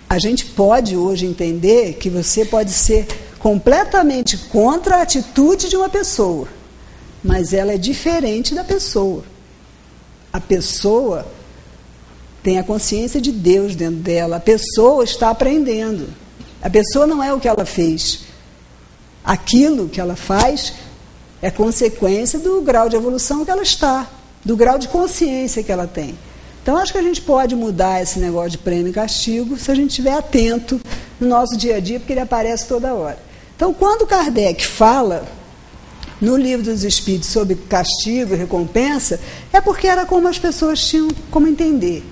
A gente pode hoje entender que você pode ser completamente contra a atitude de uma pessoa, mas ela é diferente da pessoa. A pessoa tem a consciência de Deus dentro dela. A pessoa está aprendendo. A pessoa não é o que ela fez. Aquilo que ela faz é consequência do grau de evolução que ela está, do grau de consciência que ela tem. Então, acho que a gente pode mudar esse negócio de prêmio e castigo se a gente estiver atento no nosso dia a dia, porque ele aparece toda hora. Então, quando Kardec fala no Livro dos Espíritos sobre castigo e recompensa, é porque era como as pessoas tinham como entender.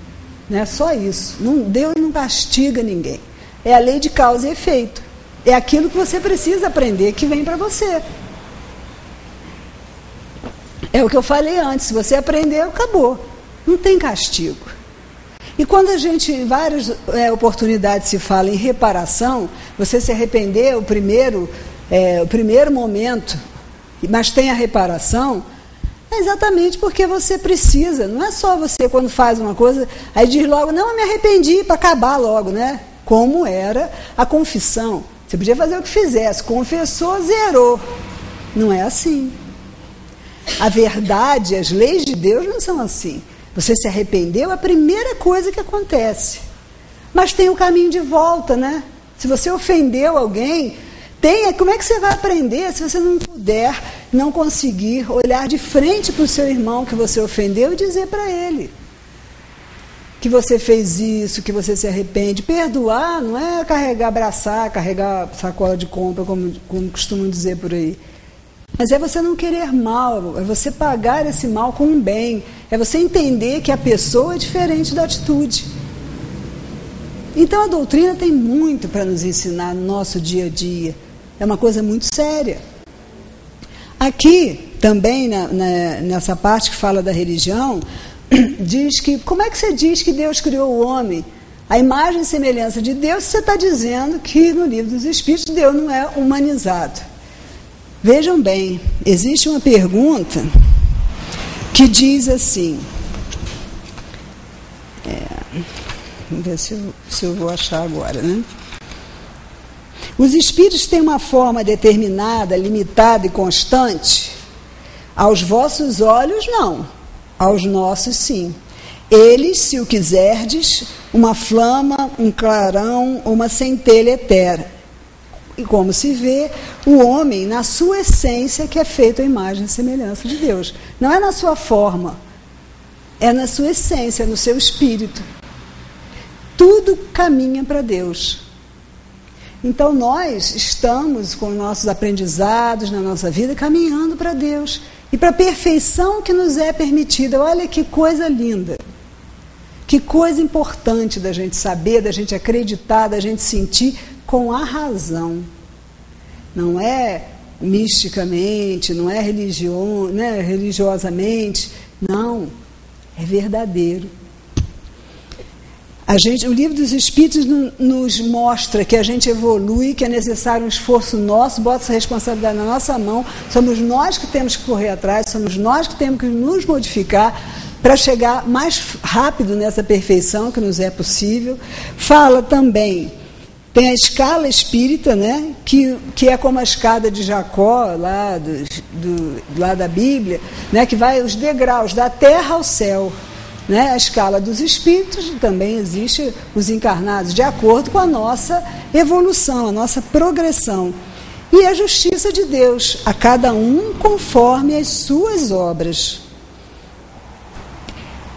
Não é só isso. Deus não castiga ninguém. É a lei de causa e efeito. É aquilo que você precisa aprender que vem para você. É o que eu falei antes. Se você aprendeu, acabou. Não tem castigo. E quando a gente, em várias oportunidades, se fala em reparação, você se arrepender, o primeiro momento, mas tem a reparação, é exatamente porque você precisa. Não é só você, quando faz uma coisa, aí diz logo: não, eu me arrependi, para acabar logo, né? Como era a confissão. Você podia fazer o que fizesse, confessou, zerou. Não é assim. A verdade, as leis de Deus não são assim. Você se arrependeu, a primeira coisa que acontece. Mas tem o caminho de volta, né? Se você ofendeu alguém, como é que você vai aprender se você não puder, não conseguir olhar de frente para o seu irmão que você ofendeu e dizer para ele que você fez isso, que você se arrepende? Perdoar não é abraçar, carregar sacola de compra, como costumam dizer por aí. Mas é você não querer mal, é você pagar esse mal com um bem, é você entender que a pessoa é diferente da atitude. Então a doutrina tem muito para nos ensinar no nosso dia a dia. É uma coisa muito séria. Aqui, também, nessa parte que fala da religião, diz que, como é que você diz que Deus criou o homem? A imagem e semelhança de Deus, você está dizendo que no livro dos Espíritos Deus não é humanizado. Vejam bem, existe uma pergunta que diz assim, vamos ver se eu vou achar agora, né? Os espíritos têm uma forma determinada, limitada e constante? Aos vossos olhos, não. Aos nossos, sim. Eles, se o quiserdes, uma flama, um clarão, uma centelha etérea. E como se vê, o homem, na sua essência, que é feito à imagem e semelhança de Deus. Não é na sua forma, é na sua essência, no seu espírito. Tudo caminha para Deus. Então nós estamos com nossos aprendizados na nossa vida caminhando para Deus e para a perfeição que nos é permitida. Olha que coisa linda, que coisa importante da gente saber, da gente acreditar, da gente sentir com a razão. Não é misticamente, não é religiosamente, não, é verdadeiro. O livro dos Espíritos nos mostra que a gente evolui, que é necessário um esforço nosso, bota essa responsabilidade na nossa mão, somos nós que temos que correr atrás, somos nós que temos que nos modificar para chegar mais rápido nessa perfeição que nos é possível. Fala também, tem a escala espírita, né, que é como a escada de Jacó, lá da Bíblia, né, que vai os degraus da terra ao céu. Né? A escala dos espíritos também existe os encarnados, de acordo com a nossa evolução, a nossa progressão. E a justiça de Deus, a cada um conforme as suas obras.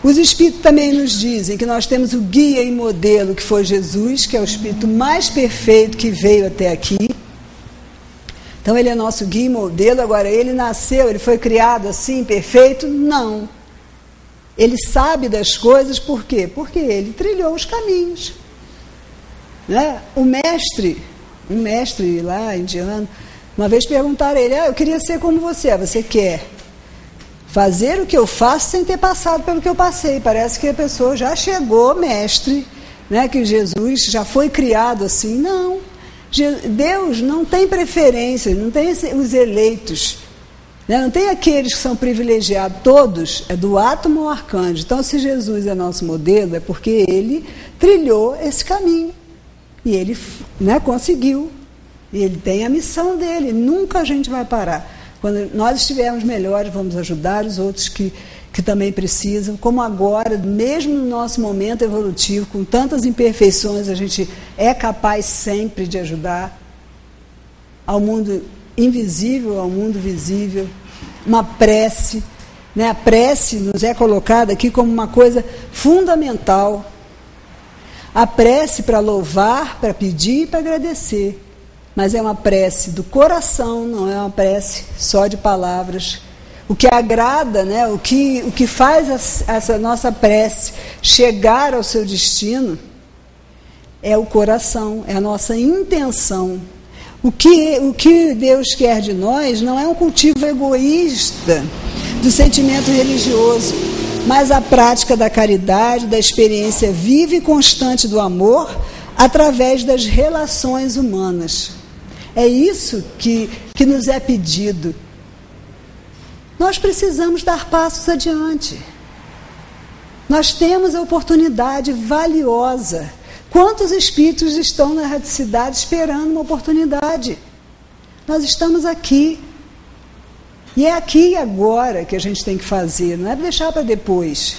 Os espíritos também nos dizem que nós temos o guia e modelo, que foi Jesus, que é o espírito mais perfeito que veio até aqui. Então ele é nosso guia e modelo. Agora, ele nasceu, ele foi criado assim, perfeito? Não. Ele sabe das coisas, por quê? Porque ele trilhou os caminhos. Né? Um mestre lá, indiano, uma vez perguntaram a ele, eu queria ser como você quer fazer o que eu faço sem ter passado pelo que eu passei. Parece que a pessoa já chegou mestre, né? Que Jesus já foi criado assim. Não, Deus não tem preferência, não tem os eleitos. Não tem aqueles que são privilegiados, todos, é do átomo ao arcanjo. Então, se Jesus é nosso modelo, é porque ele trilhou esse caminho. E ele, né, conseguiu. E ele tem a missão dele. Nunca a gente vai parar. Quando nós estivermos melhores, vamos ajudar os outros que também precisam. Como agora, mesmo no nosso momento evolutivo, com tantas imperfeições, a gente é capaz sempre de ajudar ao mundo invisível ao mundo visível. Uma prece, né? A prece nos é colocada aqui como uma coisa fundamental. A prece para louvar, para pedir e para agradecer. Mas é uma prece do coração, não é uma prece só de palavras. O que agrada, né? o que faz essa nossa prece chegar ao seu destino é o coração, é a nossa intenção. O que Deus quer de nós não é um cultivo egoísta do sentimento religioso, mas a prática da caridade, da experiência viva e constante do amor através das relações humanas. É isso que nos é pedido. Nós precisamos dar passos adiante. Nós temos a oportunidade valiosa. Quantos espíritos estão na erraticidade esperando uma oportunidade? Nós estamos aqui. E é aqui e agora que a gente tem que fazer, não é deixar para depois.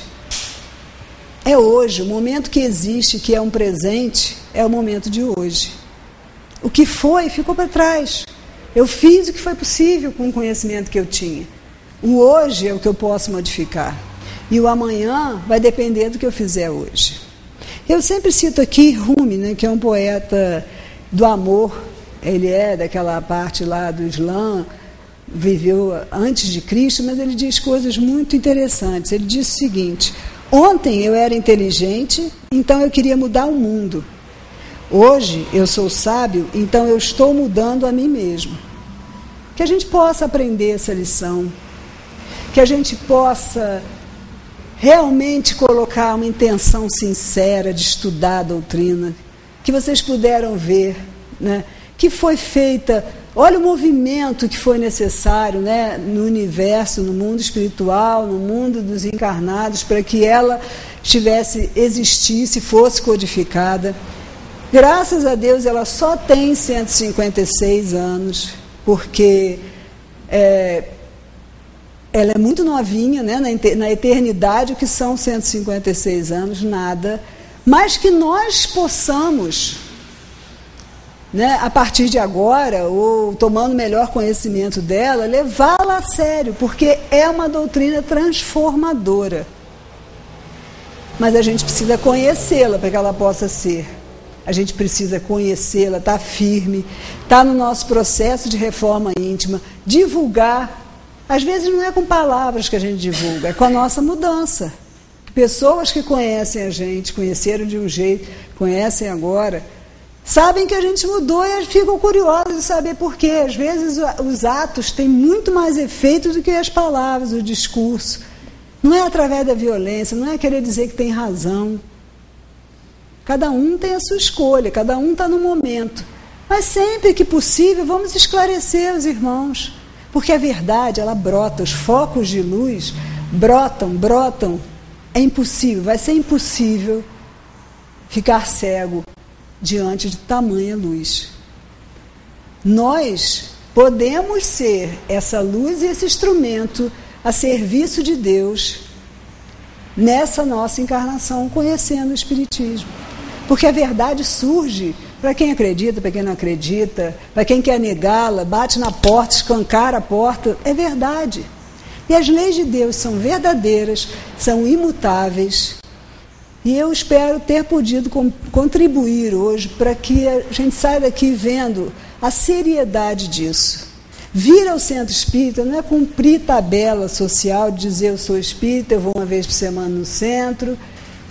É hoje, o momento que existe, que é um presente, é o momento de hoje. O que foi, ficou para trás. Eu fiz o que foi possível com o conhecimento que eu tinha. O hoje é o que eu posso modificar. E o amanhã vai depender do que eu fizer hoje. Eu sempre cito aqui Rumi, né, que é um poeta do amor. Ele é daquela parte lá do Islã, viveu antes de Cristo, mas ele diz coisas muito interessantes. Ele diz o seguinte: ontem eu era inteligente, então eu queria mudar o mundo. Hoje eu sou sábio, então eu estou mudando a mim mesmo. Que a gente possa aprender essa lição, que a gente possa realmente colocar uma intenção sincera de estudar a doutrina, que vocês puderam ver, né, que foi feita, olha o movimento que foi necessário, né, no universo, no mundo espiritual, no mundo dos encarnados, para que ela existisse, fosse codificada. Graças a Deus ela só tem 156 anos, porque ela é muito novinha, né? Na eternidade, o que são 156 anos? Nada. Mas que nós possamos, né, a partir de agora, ou tomando melhor conhecimento dela, levá-la a sério, porque é uma doutrina transformadora. Mas a gente precisa conhecê-la para que ela possa ser. A gente precisa conhecê-la, estar firme, estar no nosso processo de reforma íntima, divulgar. Às vezes não é com palavras que a gente divulga, é com a nossa mudança. Pessoas que conhecem a gente, conheceram de um jeito, conhecem agora, sabem que a gente mudou e ficam curiosos de saber por quê. Às vezes os atos têm muito mais efeito do que as palavras, o discurso. Não é através da violência, não é querer dizer que tem razão. Cada um tem a sua escolha, cada um está no momento. Mas sempre que possível, vamos esclarecer os irmãos. Porque a verdade, ela brota, os focos de luz brotam. É impossível, vai ser impossível ficar cego diante de tamanha luz. Nós podemos ser essa luz e esse instrumento a serviço de Deus nessa nossa encarnação, conhecendo o Espiritismo. Porque a verdade surge para quem acredita, para quem não acredita, para quem quer negá-la, bate na porta, escancara a porta, é verdade. E as leis de Deus são verdadeiras, são imutáveis. E eu espero ter podido contribuir hoje para que a gente saia daqui vendo a seriedade disso. Vir ao centro espírita não é cumprir tabela social de dizer eu sou espírita, eu vou uma vez por semana no centro,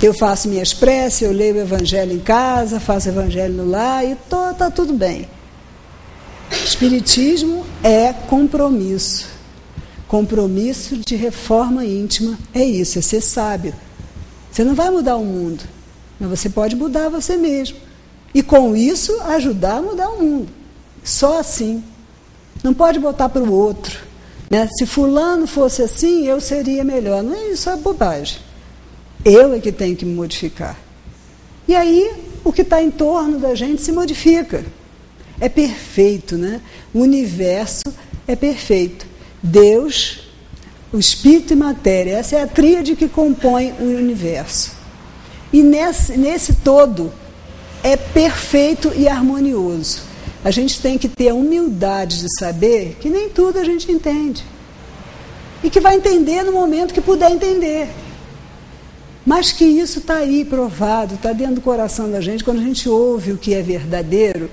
eu faço minhas preces, eu leio o evangelho em casa, faço o evangelho no lar e está tudo bem. Espiritismo é compromisso. Compromisso de reforma íntima é isso, é ser sábio. Você não vai mudar o mundo, mas você pode mudar você mesmo. E com isso ajudar a mudar o mundo. Só assim. Não pode botar para o outro, né? Se fulano fosse assim, eu seria melhor. Não é isso, é bobagem. Eu é que tenho que me modificar. E aí, o que está em torno da gente se modifica. É perfeito, né? O universo é perfeito. Deus, o espírito e matéria, essa é a tríade que compõe o universo. E nesse todo, é perfeito e harmonioso. A gente tem que ter a humildade de saber que nem tudo a gente entende. E que vai entender no momento que puder entender. Mas que isso está aí provado, está dentro do coração da gente. Quando a gente ouve o que é verdadeiro,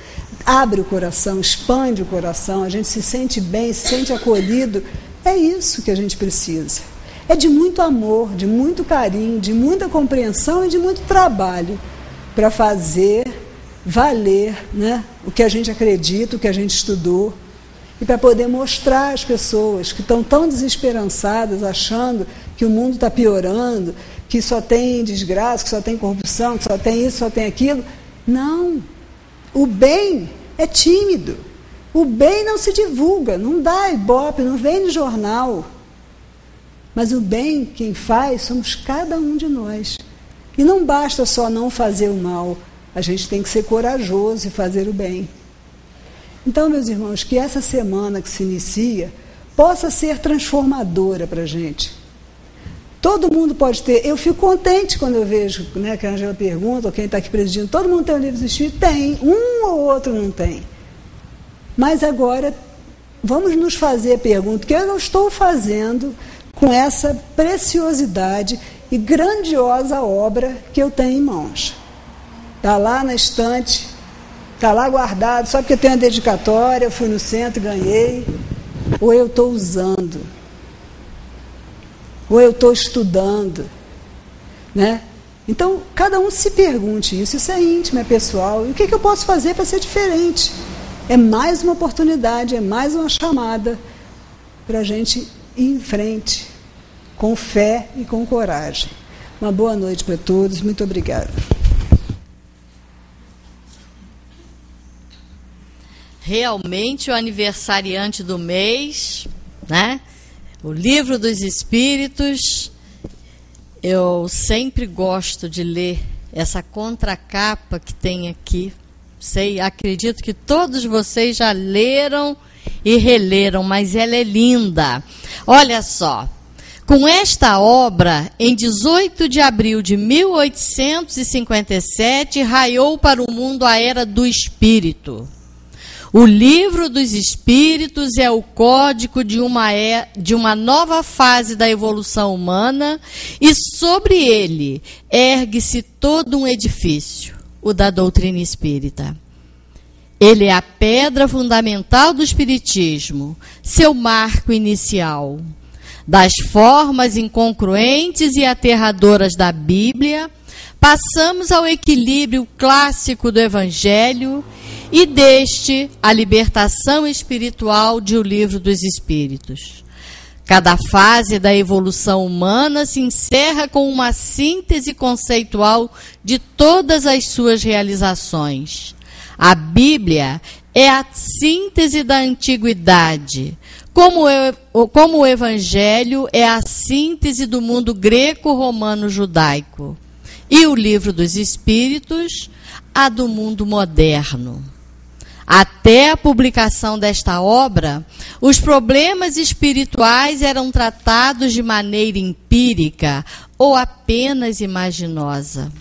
abre o coração, expande o coração, a gente se sente bem, se sente acolhido. É isso que a gente precisa. É de muito amor, de muito carinho, de muita compreensão e de muito trabalho para fazer valer, né, o que a gente acredita, o que a gente estudou, e para poder mostrar às pessoas que estão tão desesperançadas, achando que o mundo está piorando, que só tem desgraça, que só tem corrupção, que só tem isso, só tem aquilo. Não. O bem é tímido. O bem não se divulga, não dá ibope, não vem no jornal. Mas o bem, quem faz, somos cada um de nós. E não basta só não fazer o mal, a gente tem que ser corajoso e fazer o bem. Então, meus irmãos, que essa semana que se inicia possa ser transformadora para a gente. Todo mundo pode ter. Eu fico contente quando eu vejo, né, que a Ângela pergunta, ou quem está aqui presidindo, todo mundo tem um livro dos Espíritos? Tem, um ou outro não tem. Mas agora, vamos nos fazer a pergunta que eu não estou fazendo com essa preciosidade e grandiosa obra que eu tenho em mãos. Está lá na estante, está lá guardado, só porque eu tenho a dedicatória, eu fui no centro e ganhei, ou eu estou usando, ou eu estou estudando, né? Então, cada um se pergunte isso é íntimo, é pessoal, e o que eu posso fazer para ser diferente? É mais uma oportunidade, é mais uma chamada para a gente ir em frente, com fé e com coragem. Uma boa noite para todos, muito obrigada. Realmente o aniversariante do mês, né? O Livro dos Espíritos. Eu sempre gosto de ler essa contracapa que tem aqui. Acredito que todos vocês já leram e releram, mas ela é linda. Olha só, com esta obra, em 18 de abril de 1857, raiou para o mundo a Era do Espírito. O Livro dos Espíritos é o código de uma nova fase da evolução humana e sobre ele ergue-se todo um edifício, o da doutrina espírita. Ele é a pedra fundamental do espiritismo, seu marco inicial. Das formas incongruentes e aterradoras da Bíblia, passamos ao equilíbrio clássico do Evangelho e deste a libertação espiritual de O Livro dos Espíritos. Cada fase da evolução humana se encerra com uma síntese conceitual de todas as suas realizações. A Bíblia é a síntese da antiguidade, como o Evangelho é a síntese do mundo greco-romano-judaico. E o Livro dos Espíritos, a do mundo moderno. Até a publicação desta obra, os problemas espirituais eram tratados de maneira empírica ou apenas imaginosa.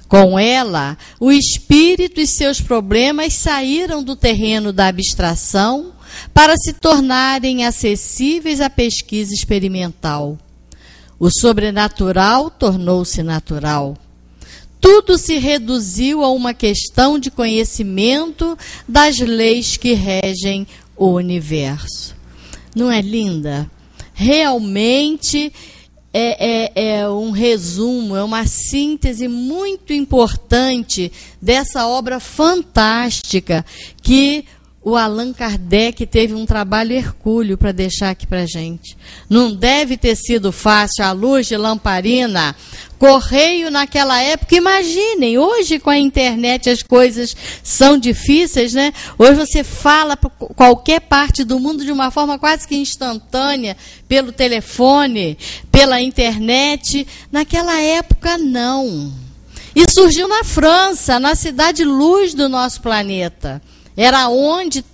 Com ela, o espírito e seus problemas saíram do terreno da abstração para se tornarem acessíveis à pesquisa experimental. O sobrenatural tornou-se natural. Tudo se reduziu a uma questão de conhecimento das leis que regem o universo. Não é linda? Realmente é um resumo, é uma síntese muito importante dessa obra fantástica que o Allan Kardec teve um trabalho hercúleo para deixar aqui para a gente. Não deve ter sido fácil, a luz de lamparina, correio naquela época. Imaginem, hoje com a internet as coisas são difíceis, né? Hoje você fala para qualquer parte do mundo de uma forma quase que instantânea, pelo telefone, pela internet. Naquela época, não. E surgiu na França, na cidade luz do nosso planeta. Era onde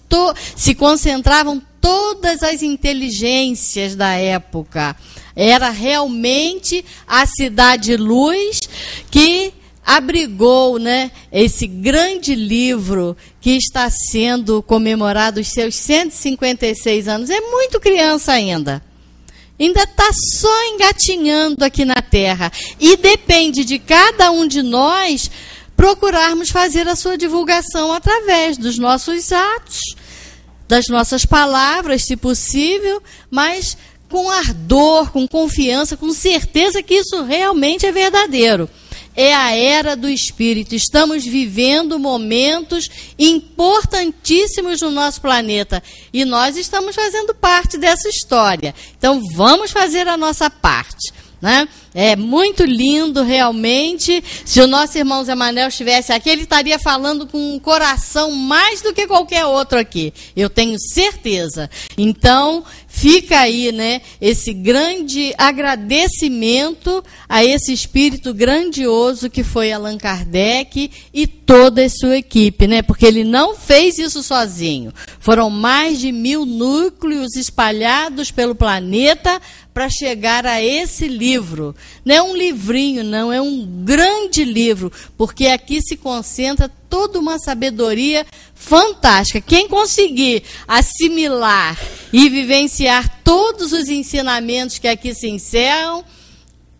se concentravam todas as inteligências da época. Era realmente a cidade luz que abrigou, né, esse grande livro que está sendo comemorado os seus 156 anos. É muito criança ainda. Ainda está só engatinhando aqui na Terra. E depende de cada um de nós procurarmos fazer a sua divulgação através dos nossos atos, das nossas palavras, se possível, mas com ardor, com confiança, com certeza que isso realmente é verdadeiro. É a era do Espírito. Estamos vivendo momentos importantíssimos no nosso planeta e nós estamos fazendo parte dessa história. Então, vamos fazer a nossa parte, né? É muito lindo, realmente. Se o nosso irmão Zé Manel estivesse aqui, ele estaria falando com um coração mais do que qualquer outro aqui. Eu tenho certeza. Então, fica aí, né, esse grande agradecimento a esse espírito grandioso que foi Allan Kardec e toda a sua equipe, né? Porque ele não fez isso sozinho. Foram mais de 1000 núcleos espalhados pelo planeta para chegar a esse livro. Não é um livrinho, não, é um grande livro, porque aqui se concentra toda uma sabedoria fantástica. Quem conseguir assimilar e vivenciar todos os ensinamentos que aqui se encerram,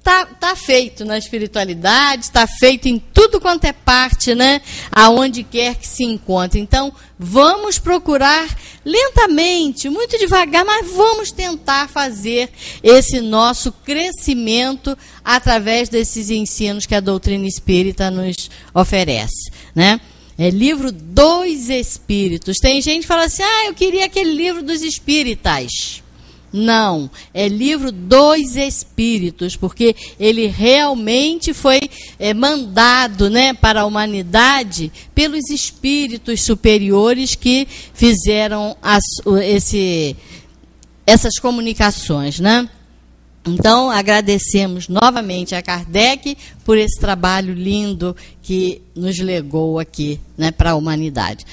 tá feito na espiritualidade, está feito em tudo quanto é parte, né? Aonde quer que se encontre. Então, vamos procurar lentamente, muito devagar, mas vamos tentar fazer esse nosso crescimento através desses ensinos que a doutrina espírita nos oferece, né? É livro dos espíritos. Tem gente que fala assim, eu queria aquele livro dos espíritas. Não, é livro dos espíritos, porque ele realmente foi mandado, né, para a humanidade pelos espíritos superiores que fizeram essas comunicações, né? Então, agradecemos novamente a Kardec por esse trabalho lindo que nos legou aqui, né, para a humanidade.